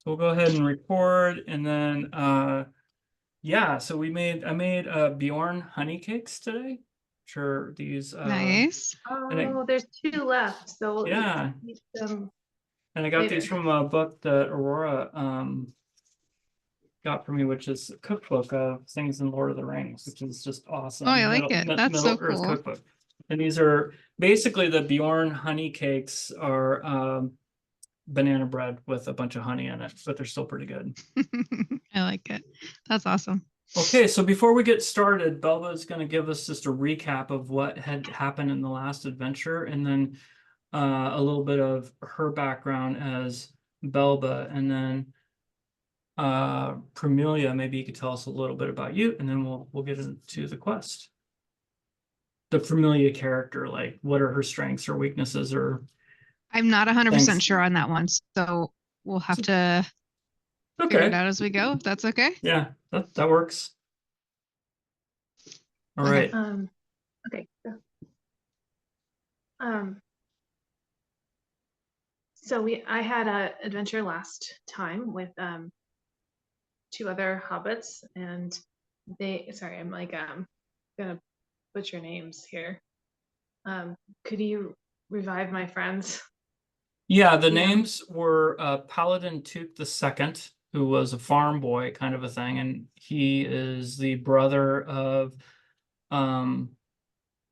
we'll go ahead and record, and then yeah, so I made Bjorn honey cakes today. Sure, these Nice. and Oh, there's two left, so let's yeah, eat them and I got these later. from a book that Aurora got for me, which is a cookbook of things in Lord of the Rings, which is just Oh, I awesome. like it. That's so Middle Earth cool. cookbook. And these are basically the Bjorn honey cakes are banana bread with a bunch of honey in it, but they're still pretty good. I like it. That's awesome. Okay, so before we get started, Belva is going to give us just a recap of what had happened in the last adventure, and then a little bit of her background as Belba, and then Premilia, maybe you could tell us a little bit about you, and then we'll get into the quest. The Premilia character, like what are her strengths or weaknesses or I'm not 100% things? sure on that one, so we'll have to figure it Okay, out as we go, if that's okay. yeah, that works. All Okay. right. Okay. Um, so I had a adventure last time with two other hobbits, and sorry, I'm like gonna butcher names here. Could you revive my friends? Yeah, the Yeah. names were Paladin Took the Second, who was a farm boy kind of a thing, and he is the brother of um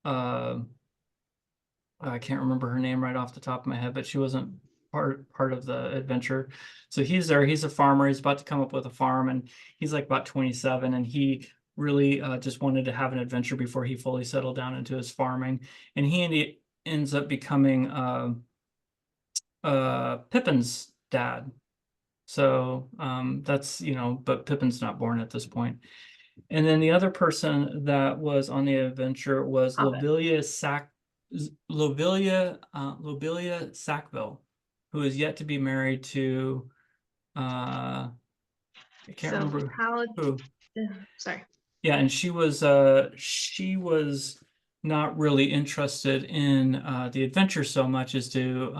uh I can't remember her name right off the top of my head, but she wasn't part of the adventure. So he's there, he's a farmer, he's about to come up with a farm, and he's like about 27, and he really just wanted to have an adventure before he fully settled down into his farming. And ends up becoming Pippin's dad. So that's, but Pippin's not born at this point. And then the other person that was on the adventure was Hobbit. Lobelia Sackville, who is yet to be married to I can't So remember Paladin. who. Sorry. Yeah, and she was not really interested in the adventure so much as to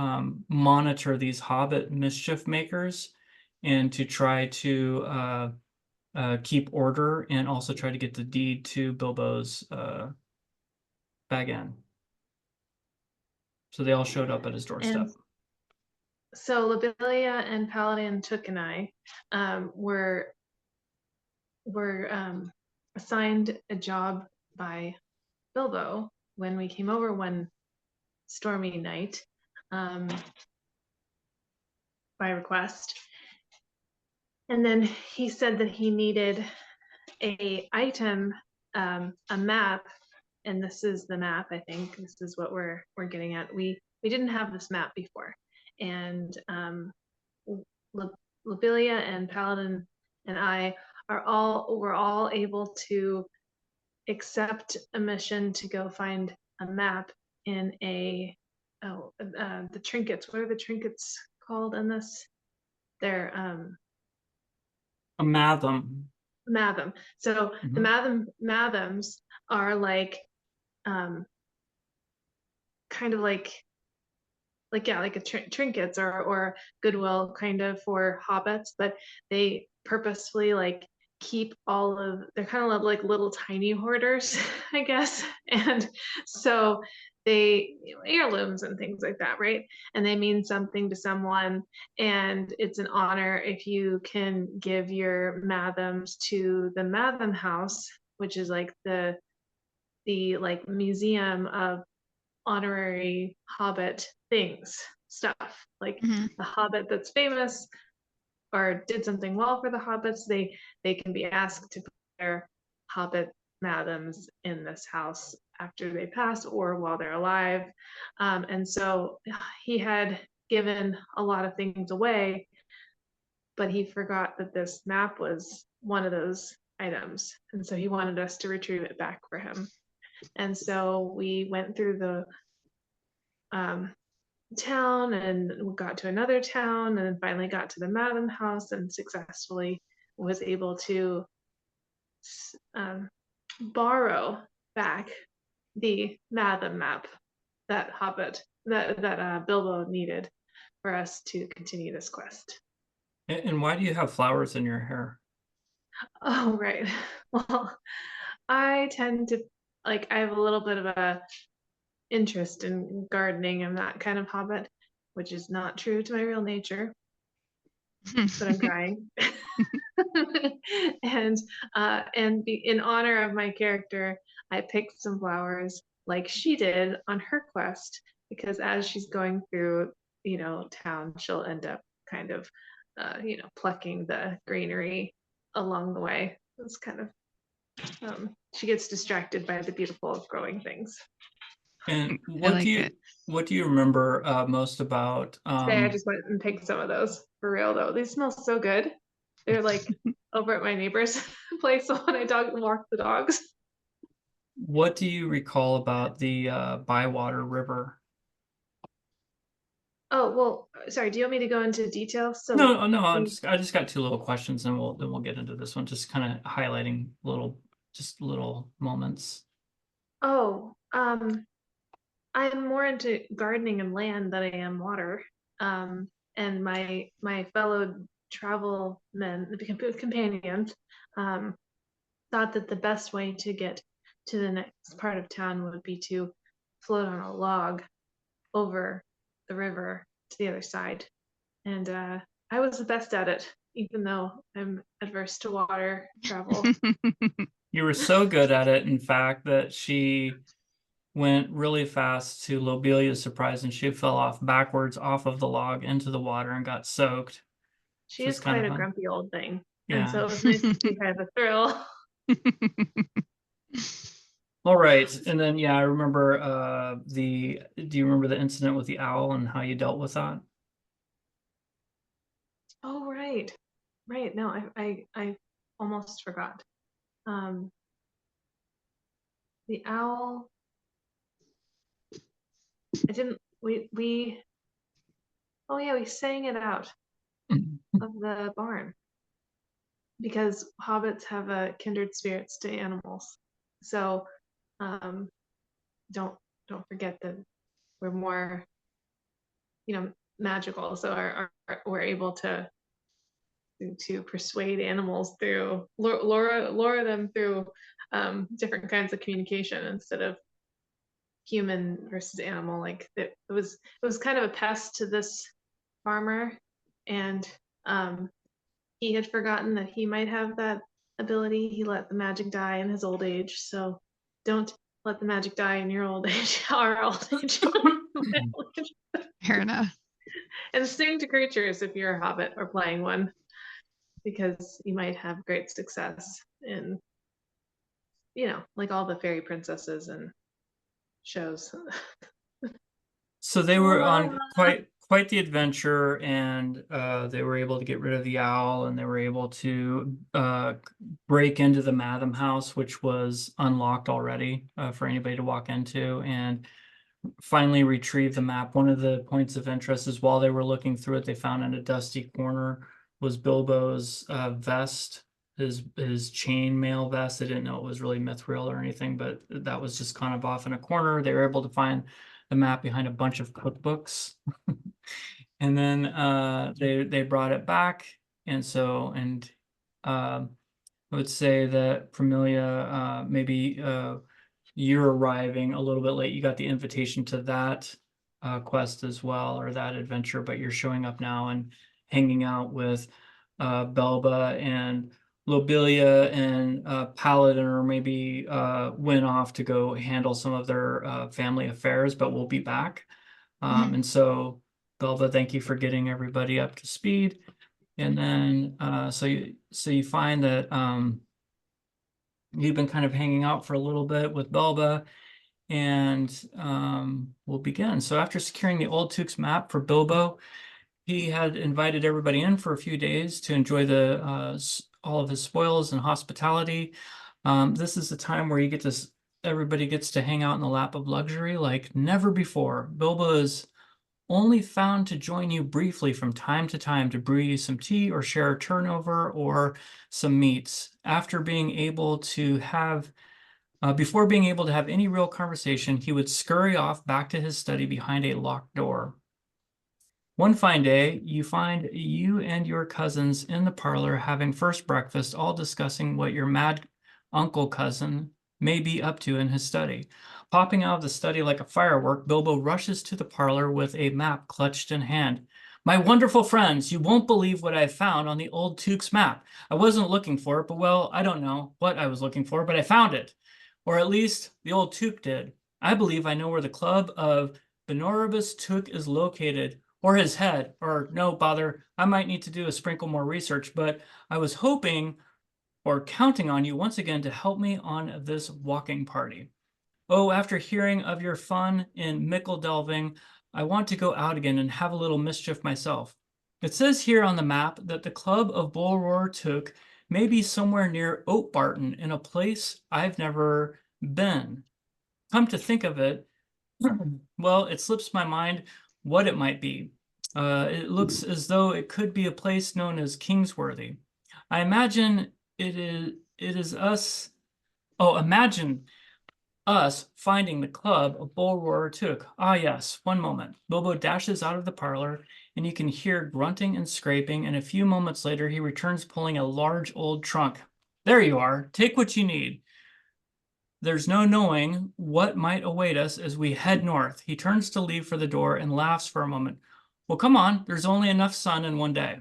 monitor these hobbit mischief makers and to try to keep order and also try to get the deed to Bilbo's bag end. So they all showed up at his doorstep. And so Lobelia and Paladin Took and I were assigned a job by Bilbo when we came over one stormy night by request. And then he said that he needed a item, a map, and this is the map. I think this is what we're getting at. We didn't have this map before, and Lobelia and Paladin and I were all able to accept a mission to go find a map in the trinkets. What are the trinkets called in this? They're A Matham. Matham. So the Mathams are like kind of like a trinkets or goodwill kind of for hobbits, but they purposefully like keep they're kind of like little tiny hoarders, I guess. And so heirlooms and things like that, right? And they mean something to someone, and it's an honor if you can give your Mathams to the Matham House, which is like the like museum of honorary hobbit stuff, like the hobbit that's famous or did something well for the hobbits, they can be asked to put their hobbit Mathams in this house after they pass or while they're alive. And so he had given a lot of things away, but he forgot that this map was one of those items, and so he wanted us to retrieve it back for him. And so we went through the town, and we got to another town, and then finally got to the Matham house and successfully was able to borrow back the Matham map that Bilbo needed for us to continue this quest. And why do you have flowers in your hair? Oh, right. Well, I tend to like I have a little bit of a interest in gardening. I'm that kind of hobbit, which is not true to my real nature, but I'm trying. And in honor of my character, I picked some flowers like she did on her quest, because as she's going through, town, she'll end up kind of, plucking the greenery along the way. It's kind of she gets distracted by the beautiful growing things. And I like it. what do you remember most about Today I just went and picked some of those for real though. These smell so good. They're like over at my neighbor's place when I walk the dogs. what do you recall about the Bywater River? Oh, well, sorry, do you want me to go into details? No, we- I just got two little questions, and we'll get into this one, just kind of highlighting little moments. oh, I'm more into gardening and land than I am water. And my fellow travel men, the companions, thought that the best way to get to the next part of town would be to float on a log over the river to the other side. And I was the best at it, even though I'm adverse to water travel. You were so good at it, in fact, that she went really fast to Lobelia's surprise, and she fell off backwards off of the log into the water and got soaked. She So is it's kind quite of a fun. grumpy old thing. And Yeah. so it was nice to see kind of a thrill. All right. And then yeah, I remember do you remember the incident with the owl and how you dealt with that? Oh, right. Right. No, I almost forgot. Um, the owl, I didn't, oh yeah, we sang it out of the barn because hobbits have a kindred spirits to animals. So, um, don't, don't forget that we're more, magical. So we're able to persuade animals through lure them through different kinds of communication instead of human versus animal. Like it was kind of a pest to this farmer, and he had forgotten that he might have that ability. He let the magic die in his old age, so don't let the magic die in your old age, our old age. Fair enough. And sing to creatures if you're a hobbit or playing one, because you might have great success in, like all the fairy princesses and shows. So they were on quite the adventure, and they were able to get rid of the owl, and they were able to break into the Matham house, which was unlocked already for anybody to walk into, and finally retrieve the map. One of the points of interest is while they were looking through it, they found in a dusty corner was Bilbo's vest, his chainmail vest. They didn't know it was really mithril or anything, but that was just kind of off in a corner. They were able to find the map behind a bunch of cookbooks. And then they brought it back. And so, and I would say that Familia, maybe you're arriving a little bit late. You got the invitation to that quest as well, or that adventure, but you're showing up now and hanging out with Belba and Lobelia and Paladin, or maybe went off to go handle some of their family affairs, but we'll be back. And so, Belva, thank you for getting everybody up to speed. And then, so you find that you've been kind of hanging out for a little bit with Belba, and we'll begin. So after securing the Old Tooks map for Bilbo, he had invited everybody in for a few days to enjoy all of his spoils and hospitality. This is the time where everybody gets to hang out in the lap of luxury like never before. Bilbo is only found to join you briefly from time to time to brew you some tea or share a turnover or some meats. Before being able to have any real conversation, he would scurry off back to his study behind a locked door. One fine day, you find you and your cousins in the parlor having first breakfast, all discussing what your mad uncle cousin may be up to in his study. Popping out of the study like a firework, Bilbo rushes to the parlor with a map clutched in hand. My wonderful friends, you won't believe what I found on the old Tuke's map. I wasn't looking for it, but well, I don't know what I was looking for, but I found it. Or at least the old Tuke did. I believe I know where the club of Benoribus Took is located, or his head, or no bother, I might need to do a sprinkle more research, but I was hoping or counting on you once again to help me on this walking party. Oh, after hearing of your fun in mickle delving, I want to go out again and have a little mischief myself. It says here on the map that the club of Bulroar Took may be somewhere near Oatbarton in a place I've never been. Come to think of it, well, it slips my mind what it might be. It looks as though it could be a place known as Kingsworthy. I imagine it is us. Oh, imagine us finding the club of Bulroar Took. Ah, yes, one moment. Bilbo dashes out of the parlor, and you can hear grunting and scraping, and a few moments later he returns pulling a large old trunk. There you are. Take what you need. There's no knowing what might await us as we head north. He turns to leave for the door and laughs for a moment. Well, come on. There's only enough sun in one day.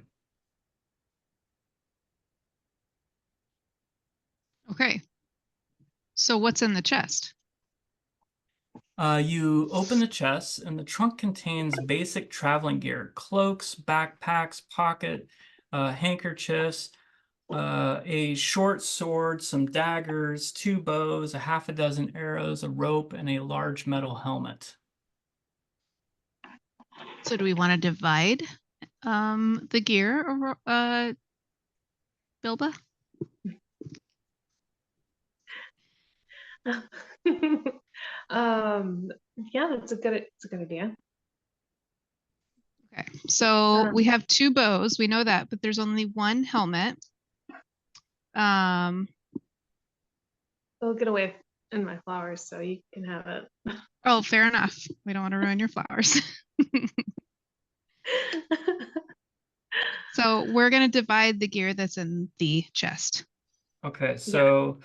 Okay. So what's in the chest? You open the chest, and the trunk contains basic traveling gear: cloaks, backpacks, pocket handkerchiefs, a short sword, some daggers, 2 bows, a half a dozen arrows, a rope, and a large metal helmet. So do we want to divide the gear, Bilbo? Yeah, it's a good idea. Okay. So we have 2 bows, we know that, but there's only 1 helmet. It'll get away in my flowers, so you can have it. Oh, fair enough. We don't want to ruin your flowers. So we're going to divide the gear that's in the chest. Okay, so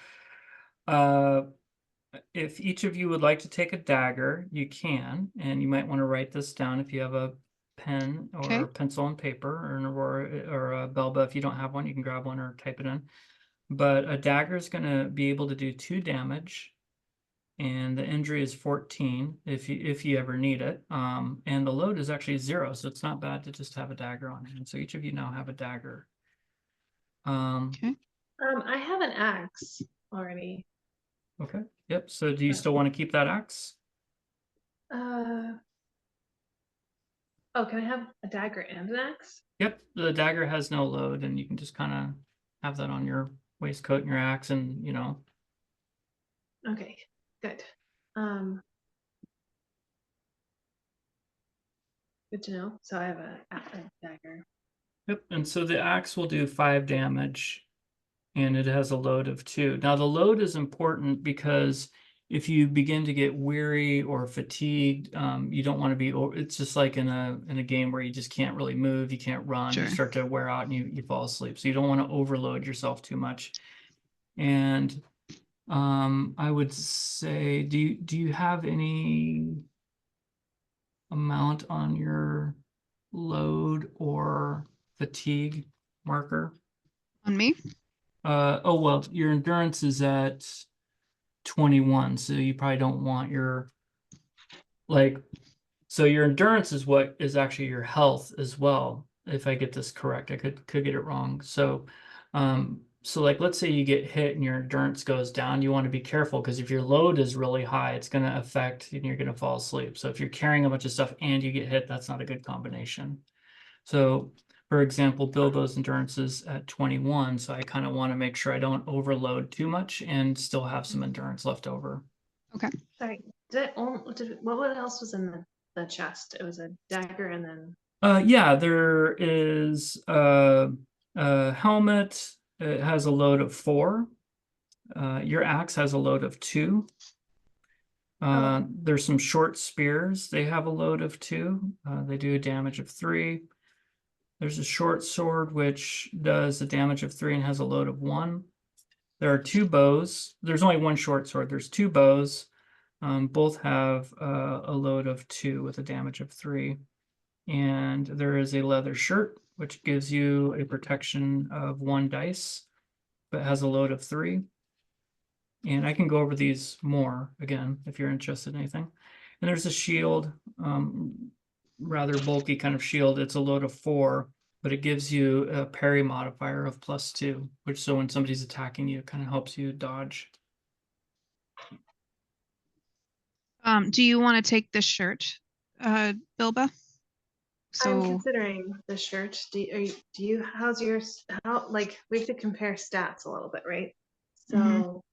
if each of you would like to take a dagger, you can, and you might want to write this down if you have a pen or Okay. pencil and paper, or an Aurora or a Belba. If you don't have one, you can grab one or type it in. But a dagger is going to be able to do 2 damage, and the injury is 14 if you ever need it. And the load is actually 0, so it's not bad to just have a dagger on hand. So each of you now have a dagger. Okay. I have an axe already. Okay. Yep. So do you still want to keep that axe? Oh, can I have a dagger and an axe? Yep. The dagger has no load, and you can just kind of have that on your waistcoat and your axe, and Okay, good. Good to know. So I have a dagger. Yep. And so the axe will do 5 damage, and it has a load of 2. Now the load is important because if you begin to get weary or fatigued, you don't want to be. It's just like in a game where you just can't really move, you can't run, Sure. you start to wear out, and you fall asleep. So you don't want to overload yourself too much. And I would say, do you have any amount on your load or fatigue marker? On me? Oh, well, your endurance is at 21, so you probably don't want your, so your endurance is what is actually your health as well, if I get this correct. I could get it wrong. So, like, let's say you get hit and your endurance goes down, you want to be careful, because if your load is really high, it's going to affect and you're going to fall asleep. So if you're carrying a bunch of stuff and you get hit, that's not a good combination. So, for example, Bilbo's endurance is at 21, so I kind of want to make sure I don't overload too much and still have some endurance left over. Okay. Sorry, what else was in the chest? It was a dagger and then. Yeah, there is a helmet. It has a load of 4. Your axe has a load of 2. There's some short spears. They have a load of 2. They do a damage of 3. There's a short sword which does a damage of 3 and has a load of 1. There are 2 bows. There's only one short sword. There's 2 bows. Both have a load of 2 with a damage of 3. And there is a leather shirt, which gives you a protection of 1 dice, but has a load of 3. And I can go over these more again if you're interested in anything. And there's a shield, rather bulky kind of shield. It's a load of 4, but it gives you a parry modifier of +2, which so when somebody's attacking you, it kind of helps you dodge. Do you want to take this shirt, Bilba? I'm considering the shirt. How's yours? Like we have to compare stats a little bit, right? So,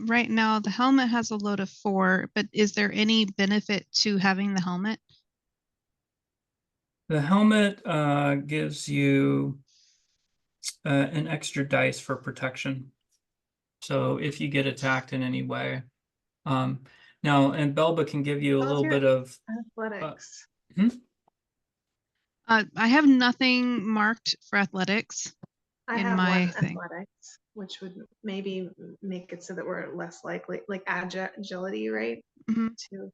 right now the helmet has a load of 4, but is there any benefit to having the helmet? The helmet gives you an extra dice for protection. So if you get attacked in any way. Now, and Belba can give you a little bit of athletics. I have nothing marked for athletics. I have one athletics, which would maybe make it so that we're less likely, like agility, right? To,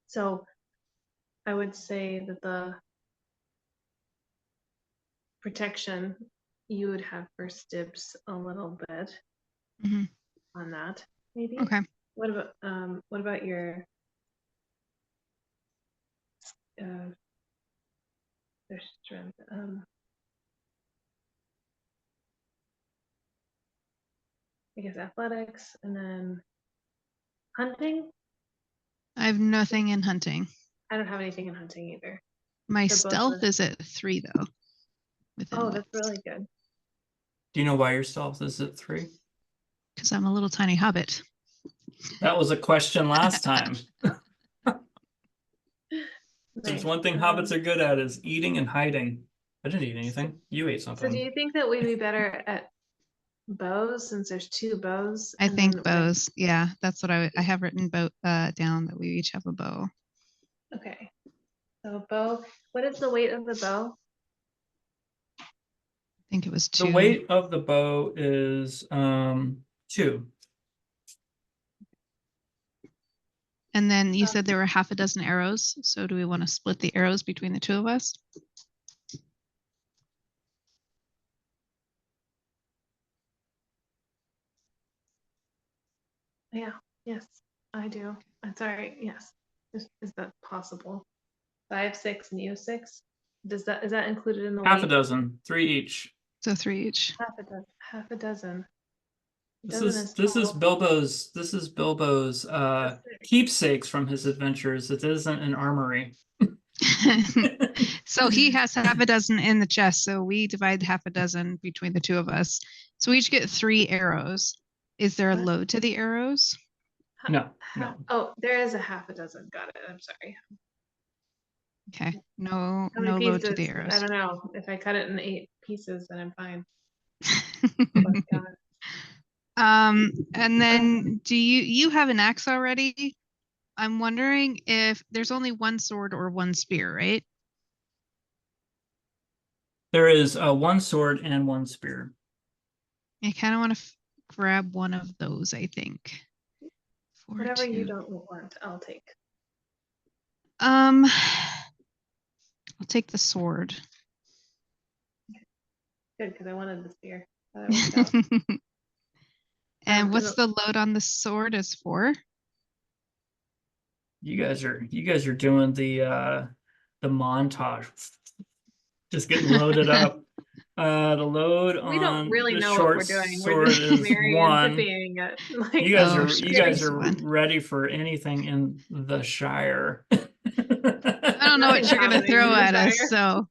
so I would say that the protection, you would have first dibs a little bit on that, maybe. Okay. What about your their strength? I guess athletics, and then hunting. I have nothing in hunting. I don't have anything in hunting either. My stealth is at 3 though. Oh, that's really good. Do you know why your stealth is at 3? Because I'm a little tiny hobbit. That was a question last time. There's one thing hobbits are good at is eating and hiding. I didn't eat anything. You ate something. So do you think that we'd be better at bows since there's 2 bows? I think bows. Yeah, that's what I have written down that we each have a bow. Okay. So a bow. What is the weight of the bow? I think it was 2. The weight of the bow is 2. And then you said there were half a dozen arrows. So do we want to split the arrows between the 2 of us? Yeah. Yes, I do. I'm sorry. Yes. Is that possible? 5, 6, and you 6. Is that included in the half weight? a dozen, 3 each. So 3 each. Half a dozen. This is Bilbo's keepsakes from his adventures. It isn't an armory. So he has half a dozen in the chest. So we divide half a dozen between the 2 of us. So we each get 3 arrows. Is there a load to the arrows? No. Oh, there is a half a dozen. Got it. I'm sorry. Okay. No load to the arrows. I don't know. If I cut it in 8 pieces, then I'm fine. And then do you have an axe already? I'm wondering if there's only 1 sword or 1 spear, right? There is 1 sword and 1 spear. I kind of want to grab one of those, I think. Whatever you don't want, I'll take. I'll take the sword. Good, because I wanted the spear. And what's the load on the sword is 4? You guys are doing the montage. Just getting loaded up. The load on we don't really the know short what we're doing. sword We're just is 1. it. Like, You guys are ready for anything in the Shire. I don't know what you're gonna throw at us, so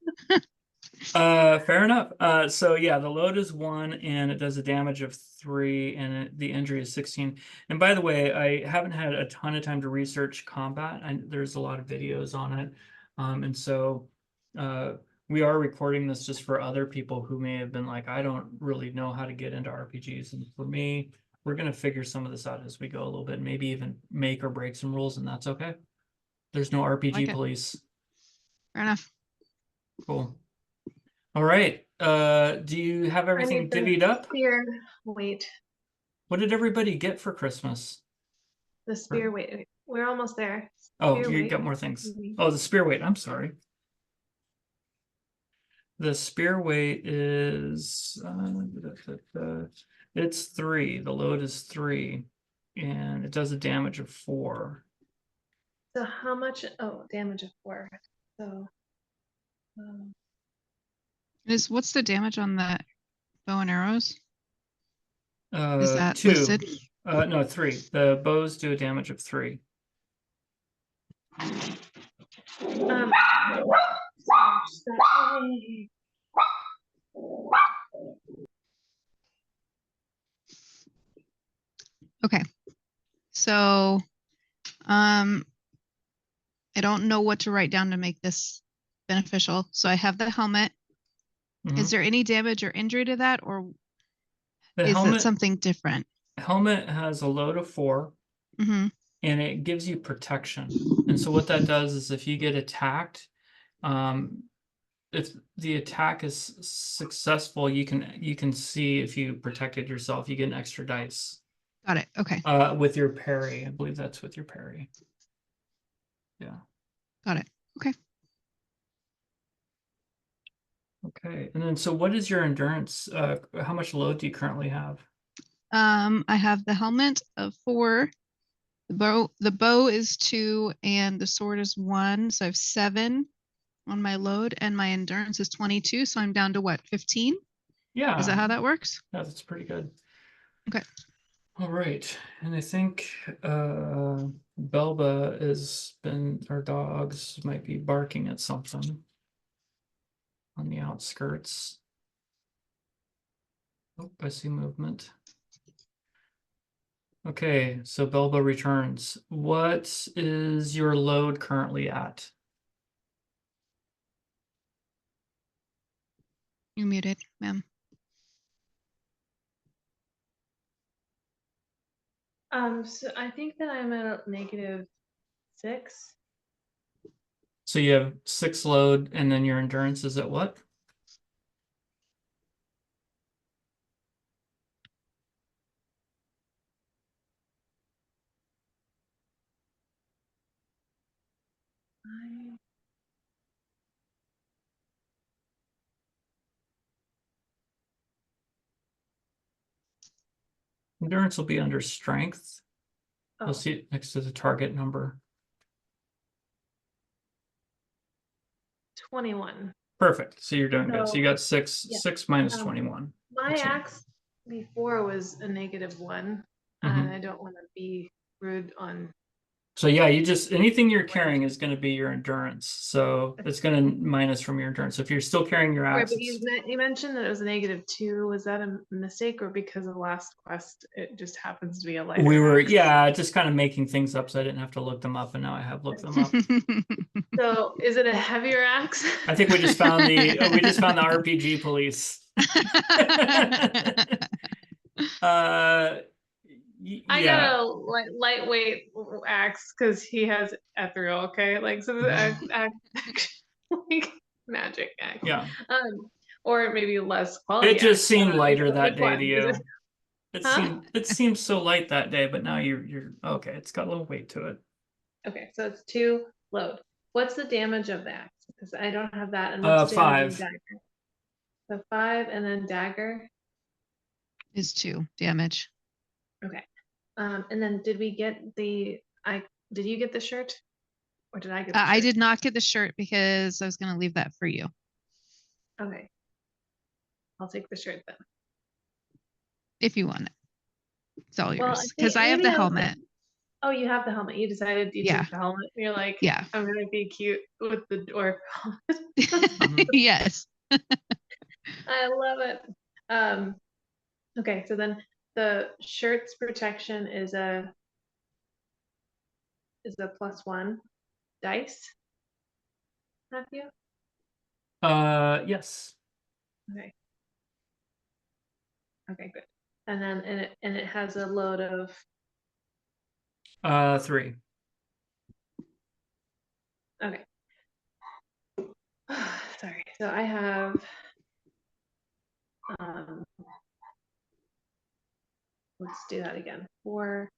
fair enough. So yeah, the load is 1 and it does a damage of 3 and the injury is 16. And by the way, I haven't had a ton of time to research combat. There's a lot of videos on it. And so we are recording this just for other people who may have been like, I don't really know how to get into RPGs. And for me, we're going to figure some of this out as we go a little bit, maybe even make or break some rules, and that's okay. There's no RPG Like it. police. Fair enough. Cool. All right. Do you have I everything need the divvied up? spear weight. What did everybody get for Christmas? The spear weight. We're almost there. Oh, Spear you weight. got more things. Mhm. Oh, the spear weight. I'm sorry. The spear weight is it's 3. The load is 3, and it does a damage of 4. So how much? Oh, damage of 4. So What's the damage on the bow and arrows? Is that 2. listed? No, 3. The bows do a damage of 3. um, Okay. So, I don't know what to write down to make this beneficial. So I have the helmet. Mhm. Is there any damage or injury to that, or The is it helmet something different? helmet has a load of 4, Mm-hmm. and it gives you protection. And so what that does is if you get attacked, if the attack is successful, you can see if you protected yourself, you get an extra dice. Got it. Okay. With your parry. I believe that's with your parry. Yeah. Got it. Okay. Okay. And then so what is your endurance? How much load do you currently have? I have the helmet of 4. The bow is 2 and the sword is 1. So I have 7 on my load, and my endurance is 22. So I'm down to what, 15? Yeah. Is that how that works? Yeah, that's pretty good. Okay. All right. And I think Belba our dogs might be barking at something on the outskirts. Oh, I see movement. Okay, so Belba returns. What is your load currently at? You muted, ma'am. So I think that I'm at -6. So you have 6 load, and then your endurance is at what? Endurance will be under strength. You'll Oh, see it next to the target number. 21. Perfect. So you're doing good. So you got 6, yeah. 6 minus Um, 21. My That's it. axe before was a -1, and I don't want to be rude on. So yeah, you just anything you're carrying is going to be your endurance. So it's going to minus from your endurance. So if you're still carrying your Right, axe, but you mentioned that it was a -2. Was that a mistake, or because of the last quest, it just happens to be a lighter we were axe? just kind of making things up, so I didn't have to look them up, and now I have looked them up. So is it a heavier axe? I think we just found the RPG police. I Yeah. got a lightweight axe because he has ethereal. Okay, like so the axe, like magic axe. Yeah. Or maybe less quality. It just axe. seemed lighter that Which day one? to Is you. it- It Huh? seemed so light that day, but now you're okay. It's got a little weight to it. Okay, so it's 2 load. What's the damage of the axe? Because I don't have that. And what's the damage of 5. dagger? So 5, and then dagger. Is 2 damage. Okay. And then did we get the? Did you get the shirt, or did I get the shirt? I did not get the shirt because I was going to leave that for you. Okay. I'll take the shirt then. If you want it. It's all Well, yours. Because I have maybe the helmet. Oh, you have the helmet. You decided you Yeah. took the helmet. You're like, Yeah. I'm gonna be cute with the dwarf helmet. Yes. I love it. Okay, so then the shirt's protection is a +1 dice. Matthew? Yes. Okay. Okay, good. And then it has a load of 3. okay. Sorry. So I have let's do that again. 4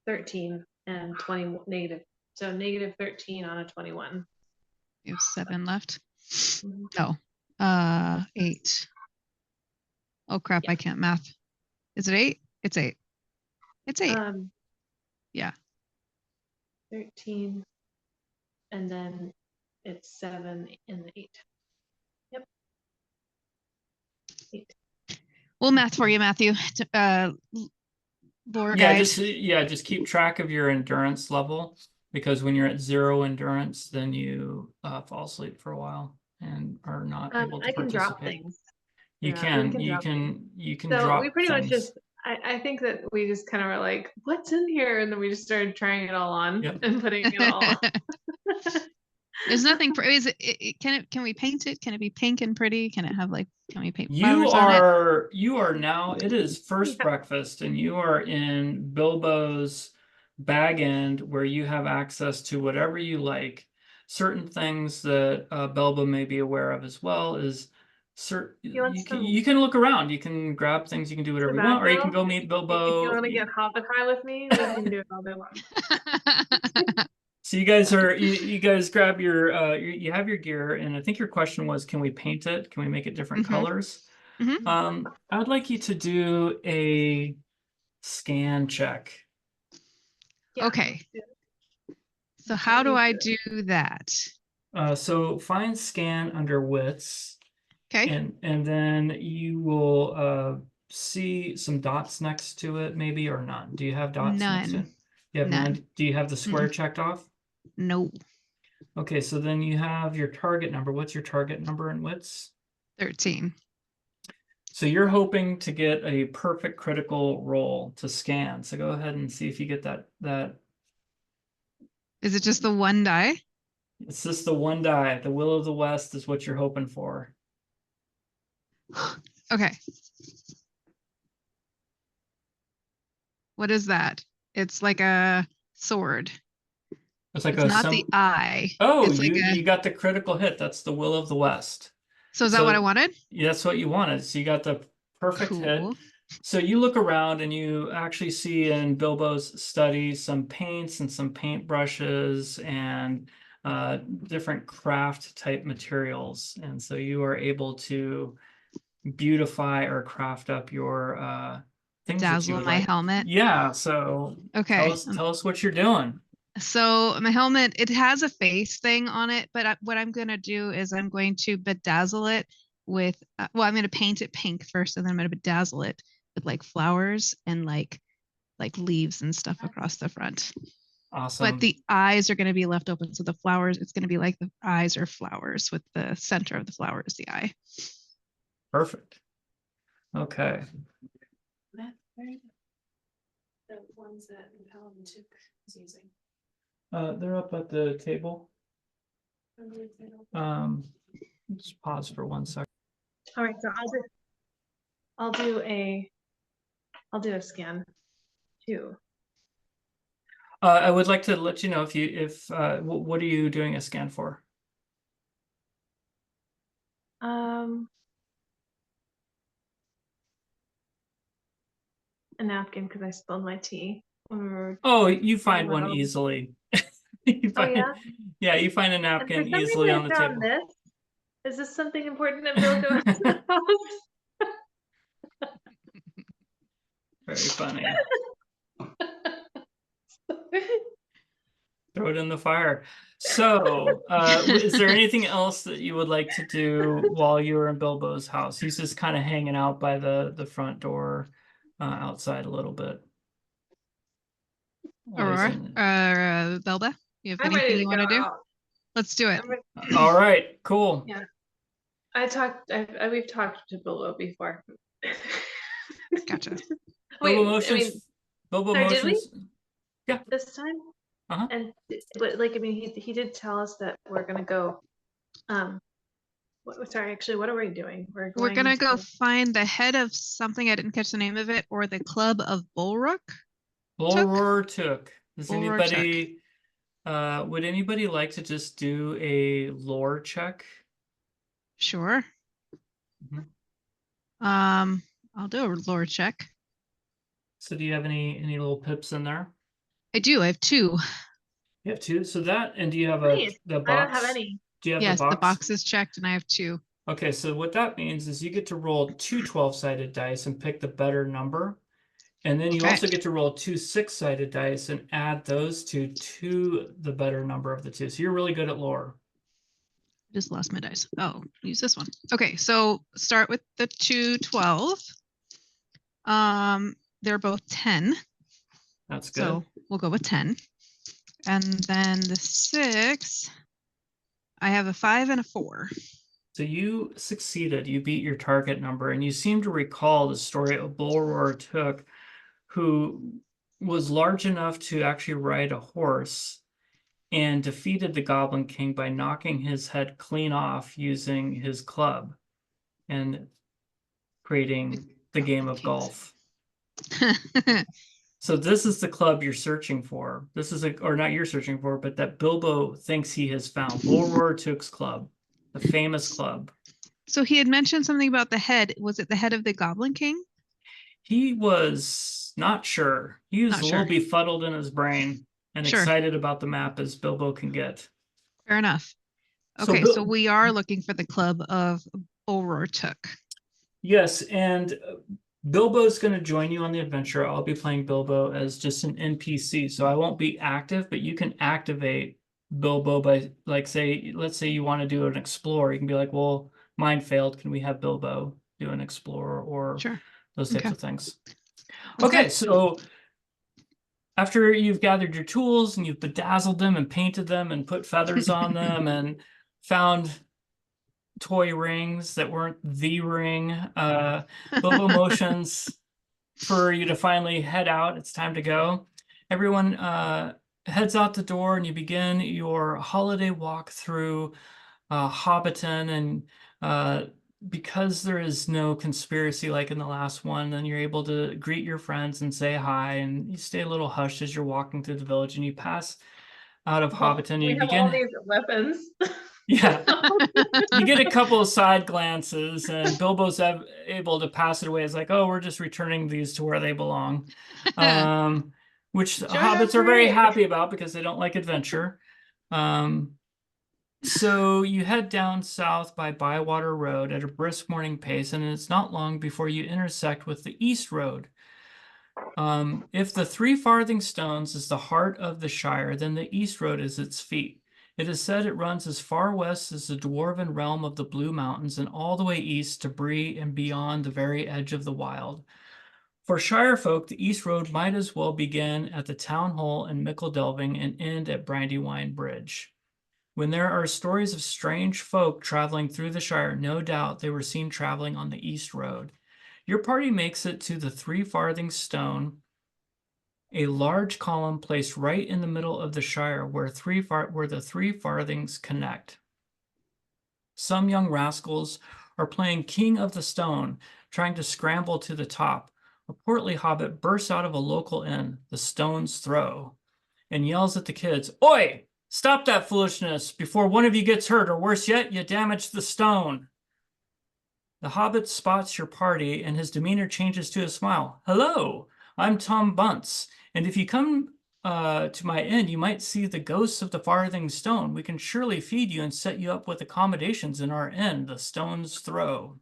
13 and 20 negative. So negative 13 on a 21. You have 7 left. Mhm. No. 8. Oh crap, Yeah. I can't math. Is it 8? It's 8. It's 8. Yeah. 13 and then it's 7 and 8. Yep. 8. We'll math for you, Matthew. Lore Yeah, guide. just keep track of your endurance level, because when you're at 0 endurance, then you fall asleep for a while and are not able to I can drop participate. things. You Yeah, we can drop things. So drop we pretty much things. just I think that we just kind of were like, what's in here? And then we just started trying it all on Yep. and putting it all on. There's nothing. Is it? Can we paint it? Can it be pink and pretty? Can it have like? Can we paint You flowers on it? are now, it is first Yeah. breakfast, and you are in Bilbo's bag end, where you have access to whatever you like. Certain things that Bilbo may be aware of as well is You want you can look around, you can grab things, you can do whatever you want, or you can tobacco? go meet If Bilbo. you want to get hobbit high with me, we can do it all day long. So you guys grab you have your gear, and I think your question was, can we paint it? Can we make it different Mhm. colors? Mhm. I would like you to do a scan check. Yeah. Okay. So That's how what do we I do. do that? So find scan under wits, Okay. and then you will see some dots next to it, maybe, or none. Do you have dots next to it? None. You have None. none. Do you have the square checked off? No. Okay, so then you have your target number. What's your target number in wits? 13. So you're hoping to get a perfect critical roll to scan. So go ahead and see if you get that. Is it just the one die? It's just the one die. The Will of the West is what you're hoping for. Okay. What is that? It's like a sword. It's like It's not the eye. Oh, It's like you got the critical hit. That's the Will of the West. So is that what I wanted? That's what you wanted. So you got the perfect hit. Cool. So you look around and you actually see in Bilbo's study some paints and some paint brushes and different craft type materials. And so you are able to beautify or craft up your things that you Dazzle would my like. helmet. Yeah, so Okay. tell us what you're doing. So my helmet, it has a face thing on it, but what I'm going to do is I'm going to bedazzle it with, well, I'm going to paint it pink first, and then I'm going to bedazzle it with like flowers and like leaves and stuff across the front. Awesome. But the eyes are going to be left open. So the flowers, it's going to be like the eyes are flowers with the center of the flower is the eye. Perfect. Okay. That's very good. The ones that Paladin took is using. They're up at the table. Just pause for 1 second. All right, so I'll do a scan too. I would like to let you know what are you doing a scan for? A napkin because I spilled my tea. Oh, you find one easily. You find, yeah? Yeah, you find a napkin easily on the table. This. Is this something important that Bill goes to the house? Very funny. Throw it in the fire. So, is there anything else that you would like to do while you're in Bilbo's house? He's just kind of hanging out by the front door, outside a little bit. Aurora, Belba, you have I'm anything ready you want to do? Let's do it. All right, cool. Yeah. We've talked to Bilbo before. Gotcha. Wait, Bilbo motions. Bilbo sorry, did we? motions. Yeah. This time? Uh-huh. But like, I mean, he did tell us that we're gonna go, sorry, actually, what are we doing? We're gonna go to find the head of something, I didn't catch the name of it, or the Club of Bullrook. Bulroar Took. Does Bullroar Took. anybody would anybody like to just do a lore check? Sure. Mhm. I'll do a lore check. So do you have any little pips in there? I do. I have 2. You have two. So that, and do you have Nice. the I don't have box? any. Do you have Yes, the the box? box is checked, and I have 2. Okay, so what that means is you get to roll 2 12-sided dice and pick the better number. And then you Okay. also get to roll 2 6-sided dice and add those two to the better number of the two. So you're really good at lore. Just lost my dice. Oh, use this one. Okay, so start with the 2 12. They're both 10. That's good. So we'll go with 10. And then the 6, I have a 5 and a 4. So you succeeded. You beat your target number, and you seem to recall the story of Bulroar Took, who was large enough to actually ride a horse and defeated the Goblin King by knocking his head clean off using his club and creating the game of golf. So this is the club you're searching for. This is or not you're searching for, but that Bilbo thinks he has found. Bulroar Took's club, the famous club. So he had mentioned something about the head. Was it the head of the Goblin King? He was not sure. He was Not a sure. little befuddled in his brain and Sure. excited about the map as Bilbo can get. Fair enough. So Okay, so we are looking for the Club of Bulroar Took. Yes, and Bilbo's going to join you on the adventure. I'll be playing Bilbo as just an NPC, so I won't be active, but you can activate Bilbo by, like, let's say you want to do an explorer. You can be like, well, mine failed. Can we have Bilbo do an explorer or Sure. those types Okay. of things? Okay, so after you've gathered your tools and you've bedazzled them and painted them and put feathers on them and found toy rings that weren't the ring, Bilbo motions for you to finally head out. It's time to go. Everyone heads out the door and you begin your holiday walk through Hobbiton. And because there is no conspiracy like in the last one, then you're able to greet your friends and say hi, and you stay a little hushed as you're walking through the village, and you pass out of Hobbiton. We You have all begin, these weapons. yeah, you get a couple of side glances, and Bilbo's able to pass it away. It's like, oh, we're just returning these to where they belong, which Sure, hobbits are very great. happy about because they don't like adventure. So you head down south by Bywater Road at a brisk morning pace, and it's not long before you intersect with the East Road. If the 3 farthing stones is the heart of the Shire, then the East Road is its feet. It is said it runs as far west as the dwarven realm of the Blue Mountains and all the way east to Bree and beyond the very edge of the wild. For Shire folk, the East Road might as well begin at the Town Hall in Mickledelving and end at Brandywine Bridge. When there are stories of strange folk traveling through the Shire, no doubt they were seen traveling on the East Road. Your party makes it to the 3 farthing stone, a large column placed right in the middle of the Shire where the 3 farthings connect. Some young rascals are playing King of the Stone, trying to scramble to the top. A portly hobbit bursts out of a local inn, the Stone's Throw, and yells at the kids, "Oi! Stop that foolishness before one of you gets hurt, or worse yet, you damage the stone." The hobbit spots your party, and his demeanor changes to a smile. "Hello, I'm Tom Bunce, and if you come to my inn, you might see the ghosts of the farthing stone. We can surely feed you and set you up with accommodations in our inn, the Stone's Throw."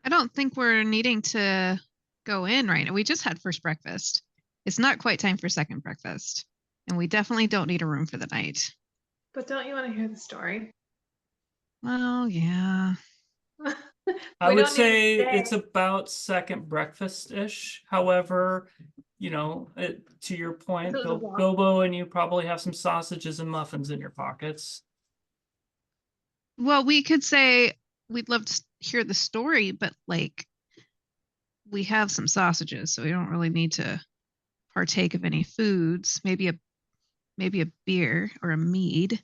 I don't think we're needing to go in right now. We just had first breakfast. It's not quite time for second breakfast. And we definitely don't need a room for the night. But don't you want to hear the story? Well, yeah. I would say it's about second breakfast-ish. However, you know, to your point, Bilbo and you probably have some sausages and muffins in your pockets. Well, we could say we'd love to hear the story, but like we have some sausages, so we don't really need to partake of any foods. Maybe a beer or a mead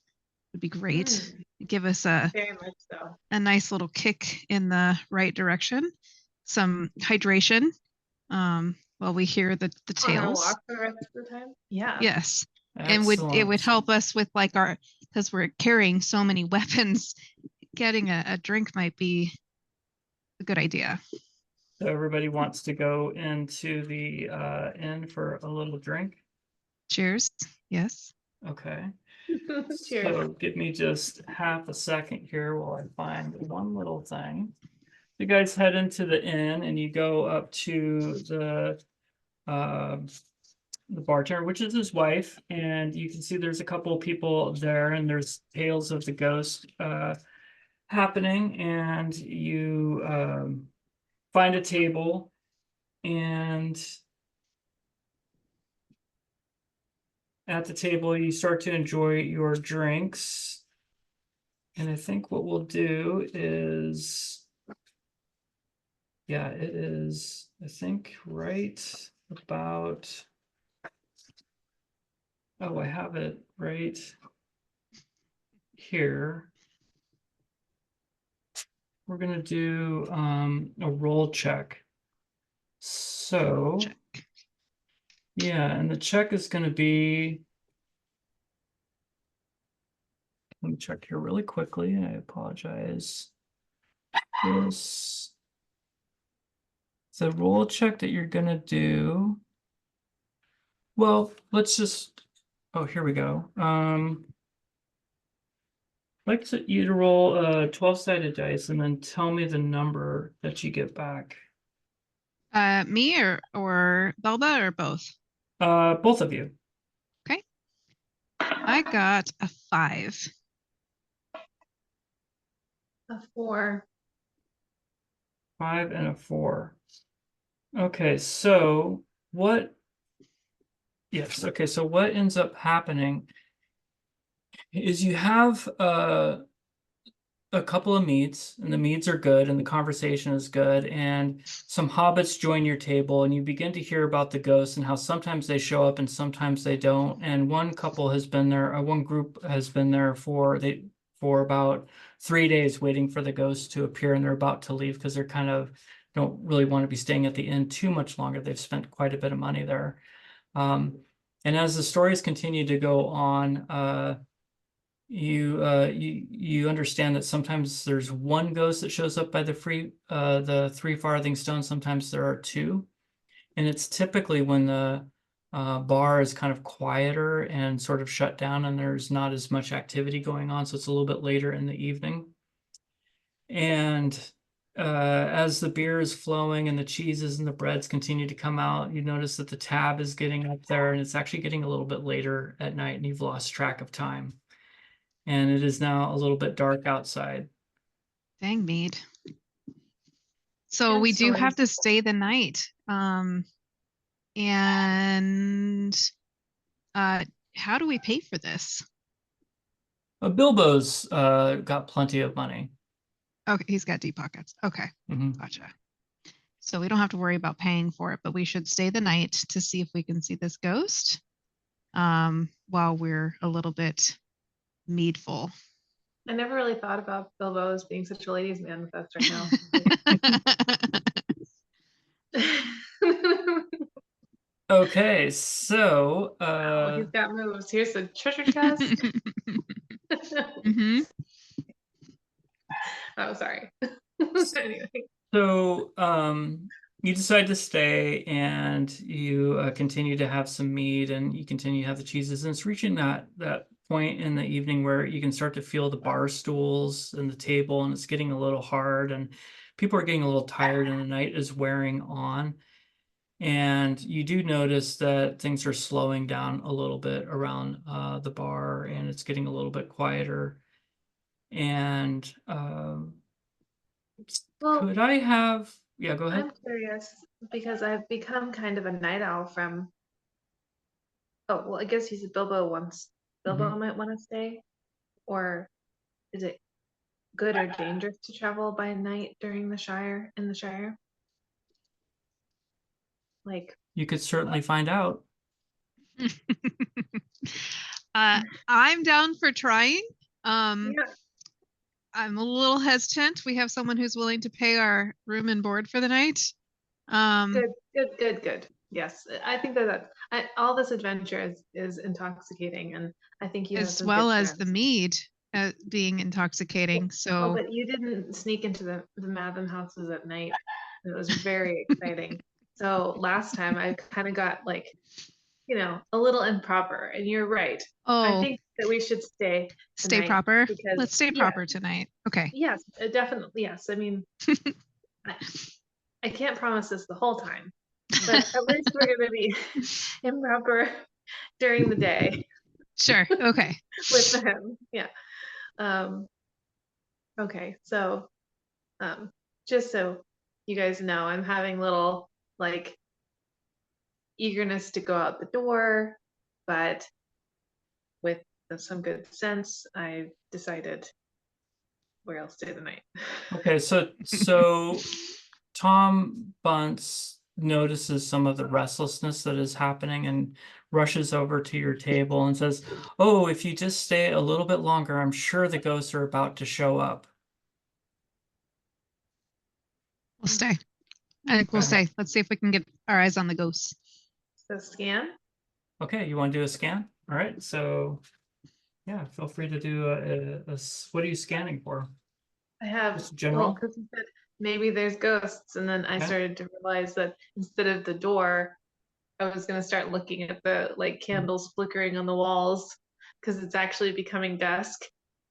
would be great. Give us Very much so. a nice little kick in the right direction. Some hydration while we hear the On our tales. walk for the rest of the time. Yeah. Yes. And it would Excellent. help us with like because we're carrying so many weapons, getting a drink might be a good idea. So everybody wants to go into the inn for a little drink. Cheers. Yes. Okay. Cheers. So give me just half a second here while I find one little thing. You guys head into the inn and you go up to the bartender, which is his wife, and you can see there's a couple of people there, and there's tales of the ghost happening, and you find a table, and at the table you start to enjoy your drinks. And I think what we'll do is, yeah, it is, I think, right about, oh, I have it right here. We're gonna do a roll check. So, Check. yeah, and the check is gonna be, let me check here really quickly. I apologize. This, the roll check that you're gonna do. Well, let's just, oh, here we go. I'd like you to roll a 12-sided dice and then tell me the number that you get back. Me or Belba or both? Both of you. Okay. I got a 5. A 4. 5 and a 4. Okay, so what? Yes, okay, so what ends up happening is you have a couple of meads, and the meads are good, and the conversation is good, and some hobbits join your table, and you begin to hear about the ghosts and how sometimes they show up and sometimes they don't. And one couple has been there, one group has been there for about 3 days waiting for the ghosts to appear, and they're about to leave because they're kind of don't really want to be staying at the inn too much longer. They've spent quite a bit of money there. And as the stories continue to go on, you understand that sometimes there's one ghost that shows up by the 3 farthing stone. Sometimes there are 2, and it's typically when the bar is kind of quieter and sort of shut down, and there's not as much activity going on, so it's a little bit later in the evening. And as the beer is flowing and the cheeses and the breads continue to come out, you notice that the tab is getting up there, and it's actually getting a little bit later at night, and you've lost track of time. And it is now a little bit dark outside. Dang, Mead. So Yeah, we do so have to stay the night. And how do we pay for this? Bilbo's got plenty of money. Okay, he's got deep pockets. Okay, Mhm. gotcha. So we don't have to worry about paying for it, but we should stay the night to see if we can see this ghost while we're a little bit meadful. I never really thought about Bilbo as being such a ladies' man with us right now. Okay, so Oh, he's got moves. Here's the treasure chest. Mm-hmm. Oh, sorry. Anyway. So you decide to stay, and you continue to have some mead, and you continue to have the cheeses, and it's reaching that point in the evening where you can start to feel the bar stools and the table, and it's getting a little hard, and people are getting a little tired, and the night is wearing on. And you do notice that things are slowing down a little bit around the bar, and it's getting a little bit quieter. And Well, could I have, yeah, go ahead. I'm curious because I've become kind of a night owl from. Oh, well, I guess he said Bilbo wants. Bilbo might want to stay, or is it good or dangerous to travel by night during the Shire in the Shire? Like, You could certainly find out. I'm down for trying. Yeah, I'm a little hesitant. We have someone who's willing to pay our room and board for the night. Um, good. Yes, I think all this adventure is intoxicating, and I think you have as some good well as the friends. mead being intoxicating. Oh, So, but you didn't sneak into the Matham houses at night. It was very exciting. So last time I kind of got like, a little improper, and you're right. I oh, think that we should stay stay tonight proper. because, Let's stay yeah, proper tonight. Okay. yes, definitely, yes. I mean, I, I can't promise this the whole time, but at least we're gonna be improper during the day Sure. Okay. with him. Yeah. Um, okay, so just so you guys know, I'm having little like eagerness to go out the door, but with some good sense, I've decided where I'll stay the night. Okay, so Tom Bunce notices some of the restlessness that is happening and rushes over to your table and says, "Oh, if you just stay a little bit longer, I'm sure the ghosts are about to show up." We'll stay. I think we'll Okay. stay. Let's see if we can get our eyes on the ghosts. So scan. Okay, you want to do a scan? All right, so yeah, feel free to do what are you scanning for? I have, Just well, general? because he said maybe there's ghosts, and then I Okay. started to realize that instead of the door, I was gonna start looking at the like candles flickering on the walls because it's actually becoming dusk,